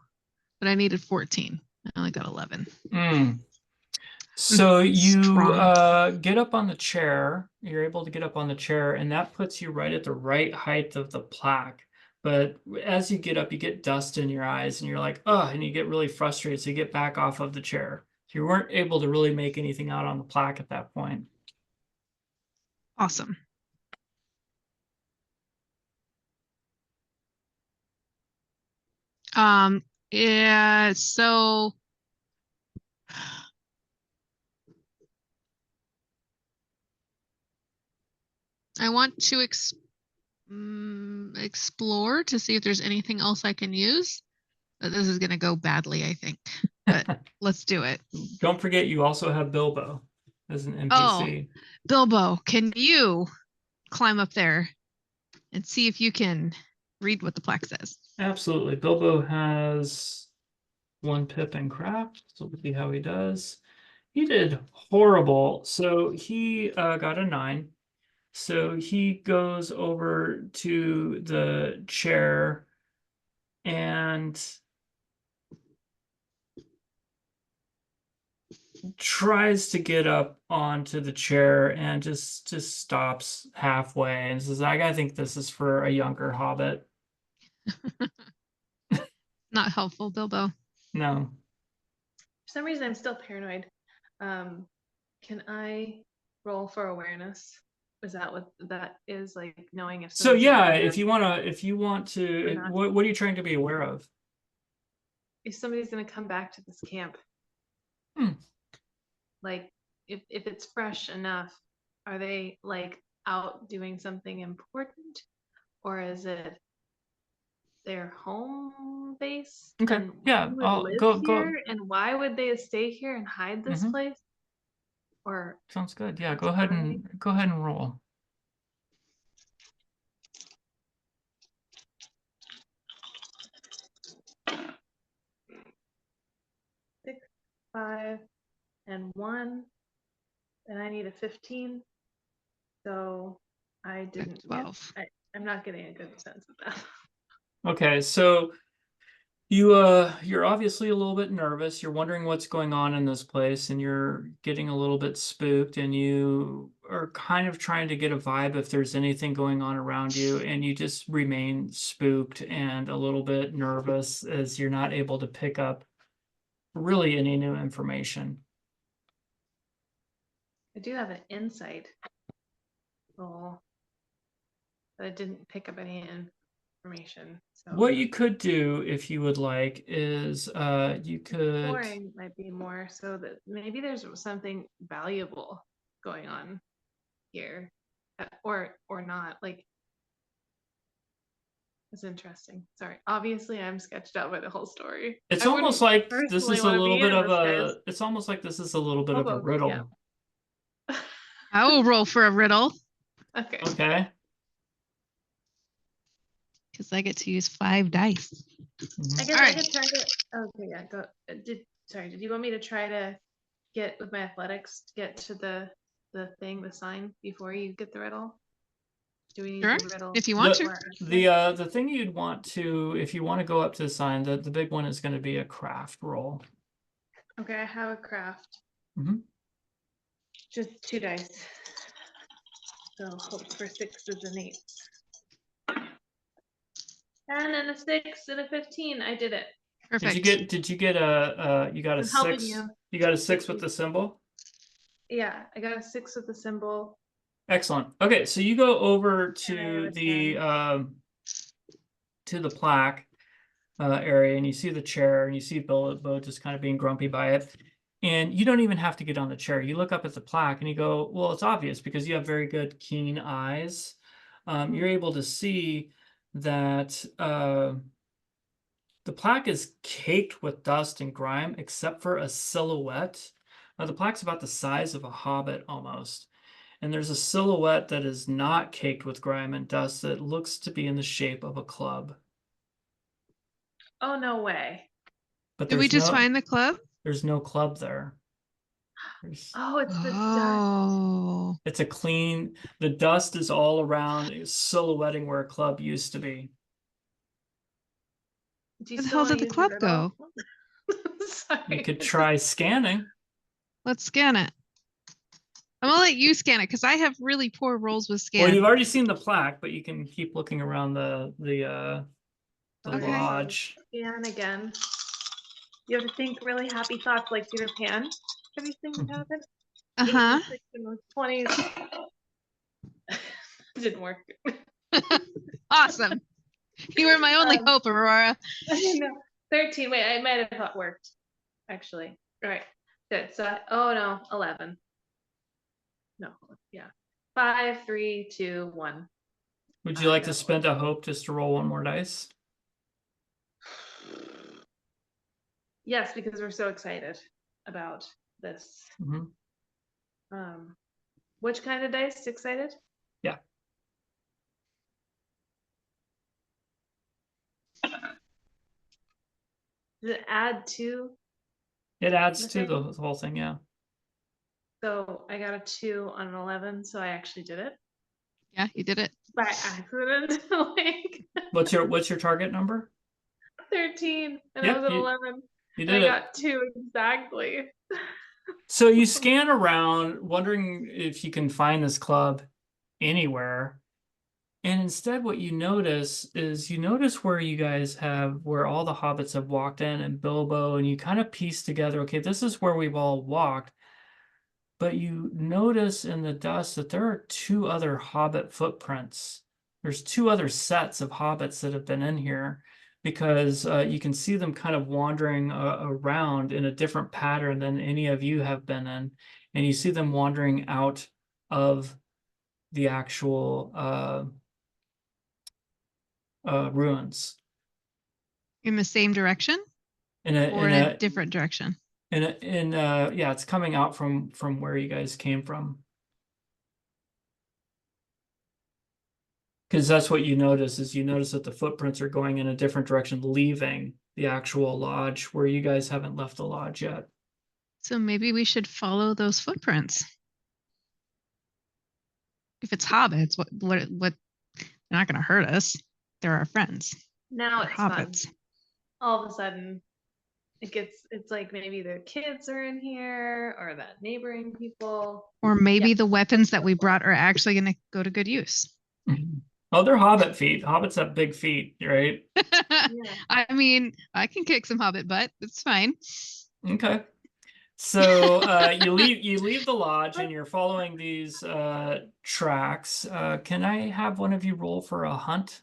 but I needed 14. I only got 11. So you Strong. get up on the chair. You're able to get up on the chair, and that puts you right at the right height of the plaque. But as you get up, you get dust in your eyes, and you're like, oh, and you get really frustrated. So you get back off of the chair. You weren't able to really make anything out on the plaque at that point. Awesome. Yeah, so I want to explore to see if there's anything else I can use. But this is going to go badly, I think. But let's do it. Don't forget, you also have Bilbo as an Oh, NPC. Bilbo, can you climb up there and see if you can read what the plaque says? Absolutely. Bilbo has 1 pip in craft, so we'll see how he does. He did horrible. So he got a 9. So he goes over to the chair and tries to get up onto the chair and just stops halfway and says, I think this is for a younger hobbit. Not helpful, Bilbo. No. For some reason, I'm still paranoid. Can I roll for awareness? Is that what that is, like knowing if? So yeah, if you want Or to, not. what are you trying to be aware of? If somebody's gonna come back to this camp, like if it's fresh enough, are they like out doing something important, or is it their home base? Okay, And yeah, who would I'll live go. here, and why would they stay here and hide this Mhm. place? Or Sounds good. Yeah, go ahead and roll. 6, 5, and 1, and I need a 15. So I didn't. 12. I'm not getting a good sense of that. Okay, so you're obviously a little bit nervous. You're wondering what's going on in this place, and you're getting a little bit spooked, and you are kind of trying to get a vibe if there's anything going on around you, and you just remain spooked and a little bit nervous as you're not able to pick up really any new information. I do have an insight roll, but I didn't pick up any information. So What you could do, if you would like, is you could. exploring might be more, so that maybe there's something valuable going on here, or not. Like, it's interesting. Sorry, obviously I'm sketched out by the whole story. It's I almost wouldn't like this personally is a wanna little be bit in of this, guys. a. It's almost like this is a little bit of a Hobo riddle. camp. I will roll for a riddle Okay. Okay. because I get to use 5 dice. I guess I could try to. Okay, yeah. Go. Did you want me to try to get with my athletics to get to the sign before you get the riddle? Do we need Sure, the riddle? if you want to. The thing you'd want to, if you want to go up to the sign, the big one is going to be a craft roll. Okay, I have a craft. Mhm. Just 2 dice. So hope for 6s and 8s. 10 and a 6 and a 15. I did it. Perfect. Did you get a you got a I'm helping 6? you. You got a 6 with the symbol? Yeah, I got a 6 with the symbol. Excellent. Okay, so you go over And I to have a 10. the plaque area, and you see the chair, and you see Bilbo just kind of being grumpy by it. And you don't even have to get on the chair. You look up at the plaque and you go, well, it's obvious because you have very good, keen eyes. You're able to see that the plaque is caked with dust and grime, except for a silhouette. The plaque's about the size of a hobbit almost. And there's a silhouette that is not caked with grime and dust that looks to be in the shape of a club. Oh, no way. But Did we just find the club? there's no club there. Oh, it's the dust. Oh, It's a clean, the dust is all around, it's silhouetting where a club used to be. Do you where the still hell wanna did the use club riddle? go? You Sorry. could try scanning. Let's scan it. I'm gonna let you scan it because I have really poor rolls with Well, scan. you've already seen the plaque, but you can keep looking around the Okay. lodge. Scan again. You have to think really happy thoughts like Peter Pan. Have you seen what happened? Uh-huh. 8 and 6 and 20s. Didn't work. Awesome. You were my only hope, Aurora. I know. 13. Wait, I might have thought worked. Actually. All right. Good. So, oh no, 11. No, yeah. 5, 3, 2, 1. Would you like to That spend a hope just to roll one more dice? Yes, because we're so excited about this. Mhm. Which kind of dice? Excited? Yeah. Does it add 2? It adds to Okay. the whole thing, yeah. So I got a 2 on an 11, so I actually did it Yeah, you did it. by accident. Like What's your target number? 13, and I Yep, was at 11, you and I did it. got 2 exactly. So you scan around, wondering if you can find this club anywhere. And instead, what you notice is where you guys where all the hobbits have walked in and Bilbo, and you kind of piece together, okay, this is where we've all walked. But you notice in the dust that there are 2 other hobbit footprints. There's 2 other sets of hobbits that have been in here because you can see them kind of wandering around in a different pattern than any of you have been in. And you see them wandering out of the actual ruins In the same direction in or in a different direction? yeah, it's coming out from where you guys came from. Because that's what you notice that the footprints are going in a different direction, leaving the actual lodge where you guys haven't left the lodge yet. So maybe we should follow those footprints. If it's hobbits, what they're not gonna hurt us. They're our friends. Now They're it's fun. hobbits. All of a sudden, it's like maybe their kids are in here or that neighboring people. Or maybe Yeah. the weapons that we brought are actually gonna go to good use. Oh, they're hobbit feet. Hobbits have big feet, right? Yeah. I mean, I can kick some hobbit butt. It's fine. Okay. So you leave the lodge and you're following these tracks. Can I have one of you roll for a hunt?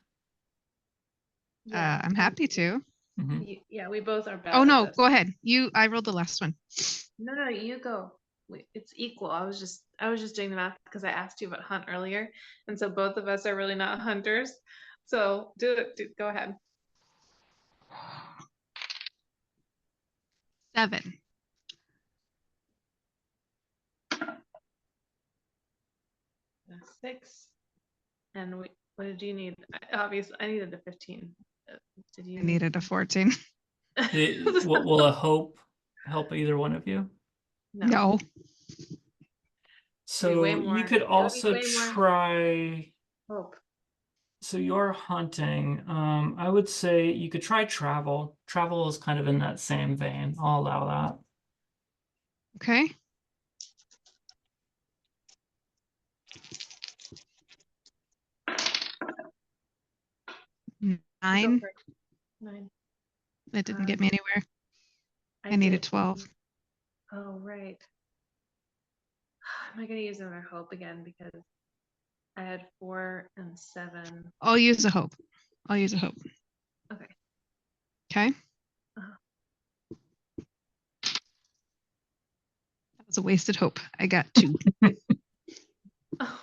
Yeah. I'm happy to. Mhm. Yeah, we both are bad. Oh at no, this. go ahead. I rolled the last one. No, you go. It's equal. I was just doing the math because I asked you about hunt earlier, and so both of us are really not hunters. So do it. Go ahead. 7. 6. And what did you need? Obviously, I needed a 15. Did you? I needed a 14. Will a hope help either one of you? No. Be way So you more- could it would be also way more- try. Hope. So you're hunting. I would say you could try travel. Travel is kind of in that same vein. I'll allow that. Okay. 9. for it. 9. That didn't get me anywhere. I did- needed 12. Oh, right. Am I going to use another hope again because I had 4 and 7. I'll use a hope. I'll use a hope. Okay. Okay. Uh-huh. That was a wasted hope. I got 2. Oh,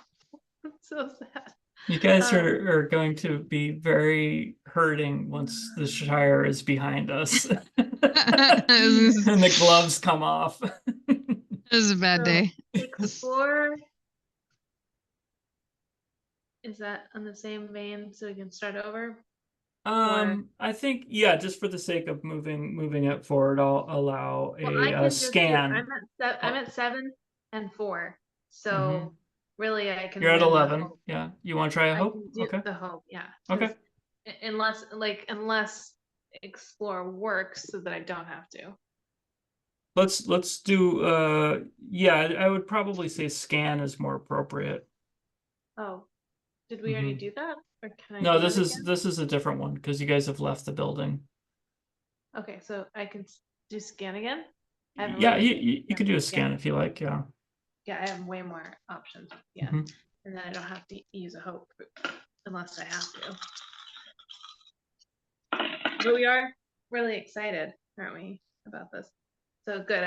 that's so sad. You guys Um, are going to be very hurting once the Shire is behind us. And the gloves come off. This is a bad So, day. Explore. Is that on the same vein so we can start over? I think, yeah, just for the sake of moving it forward, I'll allow Well, I a can just do, scan. I'm at 7 and 4. So Mhm. really I can You're at win the 11. hope. Yeah. You want to try a I hope? can do Okay. the hope, yeah. 'cause Okay. unless explore works so that I don't have to. Let's do yeah, I would probably say scan is more appropriate. Oh, did we already Mhm. do that? Or can I No, do this it is again? this is a different one because you guys have left the building. Okay, so I can do scan again? I have Yeah, way- you could do a scan if you like, yeah. Yeah, I have way more options. Yeah. Mhm. And then I don't have to use a hope unless I have to. But we are really excited, aren't we, about this? So good.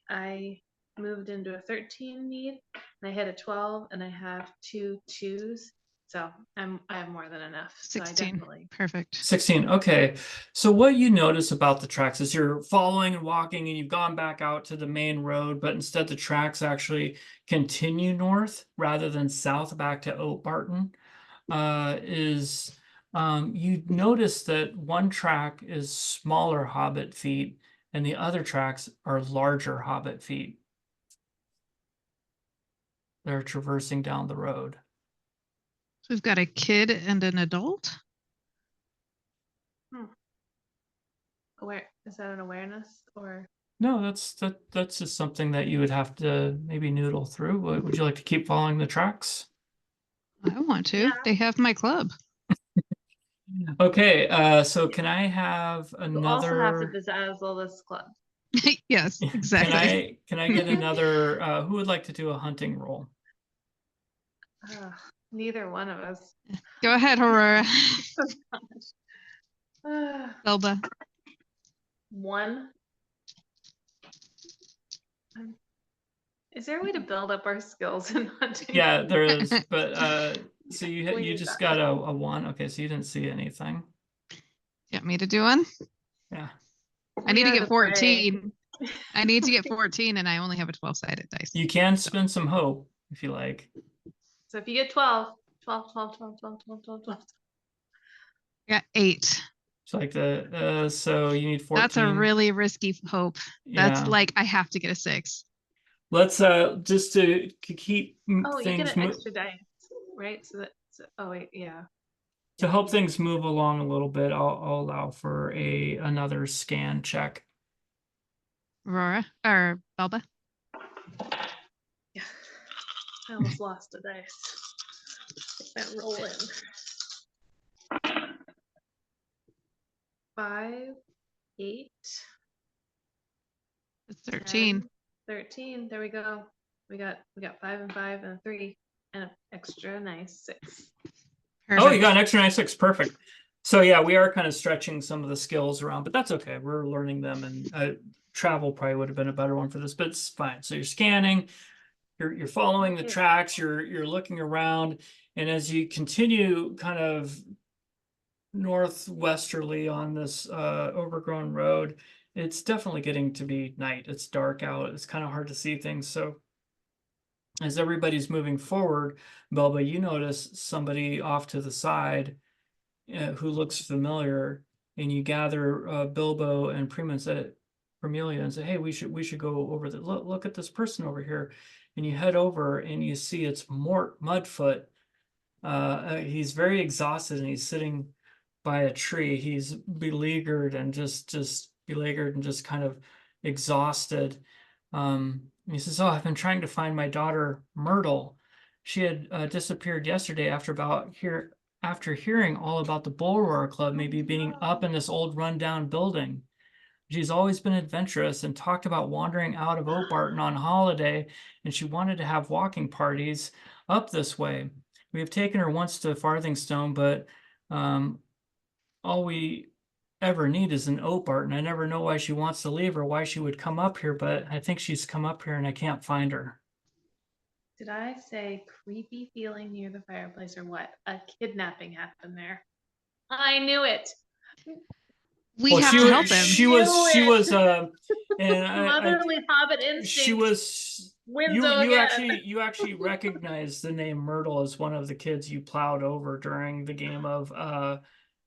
I moved into a 13 need and I hit a 12 and I have 2 2s. So I have more than enough. So I 16. definitely Perfect. 16. Okay. So what you notice about the tracks is you're following and walking and you've gone back out to the main road, but instead the tracks actually continue north rather than south back to Oat Barton. You notice that one track is smaller hobbit feet and the other tracks are larger hobbit feet. They're traversing down the road. So we've got a kid and an adult. aware. Is that an awareness or? No, that's just something that you would have to maybe noodle through. Would you like to keep following the tracks? I want to. Yeah. They have my club. Okay, so can I have You also have to another? bedazzle this club. Yes, exactly. Can I get another? Who would like to do a hunting roll? Neither one of us. Go ahead, Aurora. Belba. 1. Is there a way to build up our skills in hunting? Yeah, there is, but so We you need just that. got a 1. Okay, so you didn't see anything. You want me to do one? Yeah. I need We to are get the prey. 14. I need to get 14 and I only have a 12-sided dice. You can spend some hope if you like. So if you get 12, 12, 12, 12, 12, 12, 12, 12. I got 8. It's like so you need 14. That's a really risky hope. That's Yeah. like I have to get a 6. Let's just to keep Oh, you get things an extra dice, right? Oh wait, yeah. to help things move along a little bit. I'll allow for another scan check. Aurora or Belba. Yeah. I almost lost a dice. Get that roll in. 5, 8. It's 13. 10, 13. There we go. We got 5 and 5 and a 3 and an extra nice 6. Perfect. Oh, you got an extra 96. Perfect. So yeah, we are kind of stretching some of the skills around, but that's okay. We're learning them, and travel probably would have been a better one for this, but it's fine. So you're scanning, you're following the tracks, you're looking around, and as you continue kind of northwesterly on this overgrown road, it's definitely getting to be night. It's dark out. It's kind of hard to see things. So as everybody's moving forward, Belba, you notice somebody off to the side who looks familiar, and you gather Bilbo and Primelia and say, "Hey, we should go over the look at this person over here," and you head over and you see it's Mort Mudfoot. He's very exhausted and he's sitting by a tree. He's beleaguered and just beleaguered and just kind of exhausted. He says, "Oh, I've been trying to find my daughter Myrtle. She had disappeared yesterday after about here after hearing all about the Bull Roar Club maybe being up in this old rundown building. She's always been adventurous and talked about wandering out of Obarton on holiday, and she wanted to have walking parties up this way. We have taken her once to Farthingstone, but all we ever need is an Obarton. I never know why she wants to leave or why she would come up here, but I think she's come up here and I can't find her. Did I say creepy feeling near the fireplace or what? A kidnapping happened there. I knew it. We Well, have to help him. She was and Motherly hobbit she instinct. was you actually recognized the name Myrtle as one of the kids you plowed over during the game of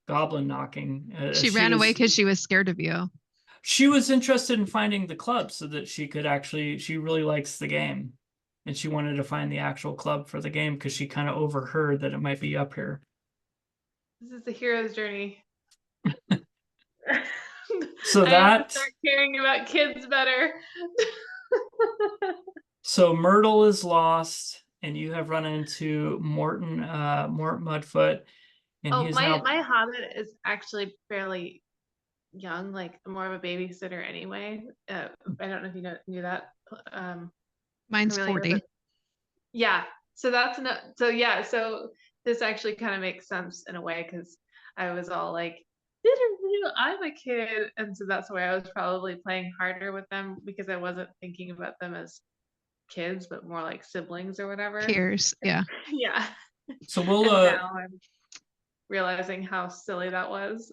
goblin knocking. She ran away because she was scared of you. She was interested in finding the club so that she really likes the game. And she wanted to find the actual club for the game because she kind of overheard that it might be up here. This is the hero's journey. So I have to start caring about kids better. So Myrtle is lost, and you have run into Mort Mudfoot, and he's my hobbit is actually fairly young, like more of a babysitter anyway. I don't know if you knew that. Mine's 40. Yeah, so that's not so yeah, so this actually kind of makes sense in a way because I was all like, I'm a kid, and so that's why I was probably playing harder with them because I wasn't thinking about them as kids, but more like siblings or whatever. Peers, yeah. Yeah. So we'll now I'm realizing how silly that was.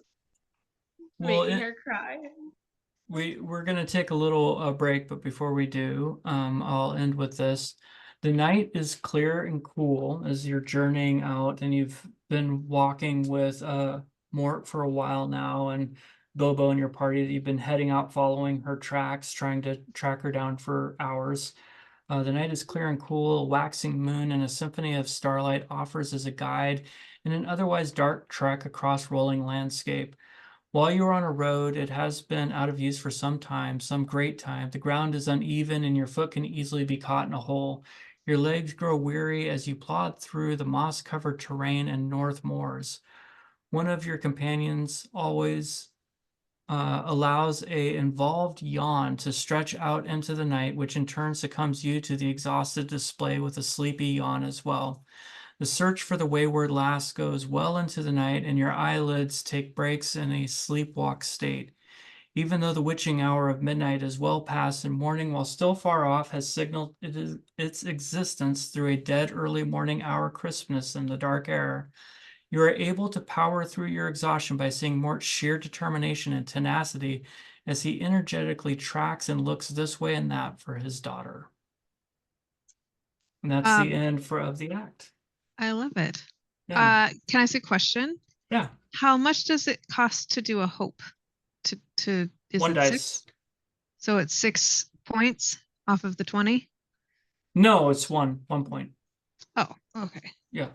Making her cry. We're gonna take a little break, but before we do, I'll end with this. The night is clear and cool as you're journeying out, and you've been walking with Mort for a while now, and Bilbo and your party that you've been heading out following her tracks, trying to track her down for hours. The night is clear and cool, a waxing moon and a symphony of starlight offers as a guide in an otherwise dark trek across rolling landscape. While you are on a road, it has been out of use for some time, some great time. The ground is uneven and your foot can easily be caught in a hole. Your legs grow weary as you plod through the moss-covered terrain and north moors. One of your companions always allows a involved yawn to stretch out into the night, which in turn succumbs you to the exhausted display with a sleepy yawn as well. The search for the wayward lass goes well into the night, and your eyelids take breaks in a sleepwalk state. Even though the witching hour of midnight is well past and morning, while still far off, has signaled its existence through a dead early morning hour crispness in the dark air, you are able to power through your exhaustion by seeing Mort's sheer determination and tenacity as he energetically tracks and looks this way and that for his daughter. And that's the end of the act. I love it. Yeah. Can I ask a question? Yeah. How much does it cost to do a hope? Is 1 it dice. 6? So it's 6 points off of the 20? No, it's 1 point. Oh, okay. Yeah.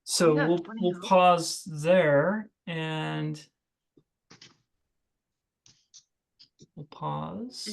So we'll pause there and we'll pause.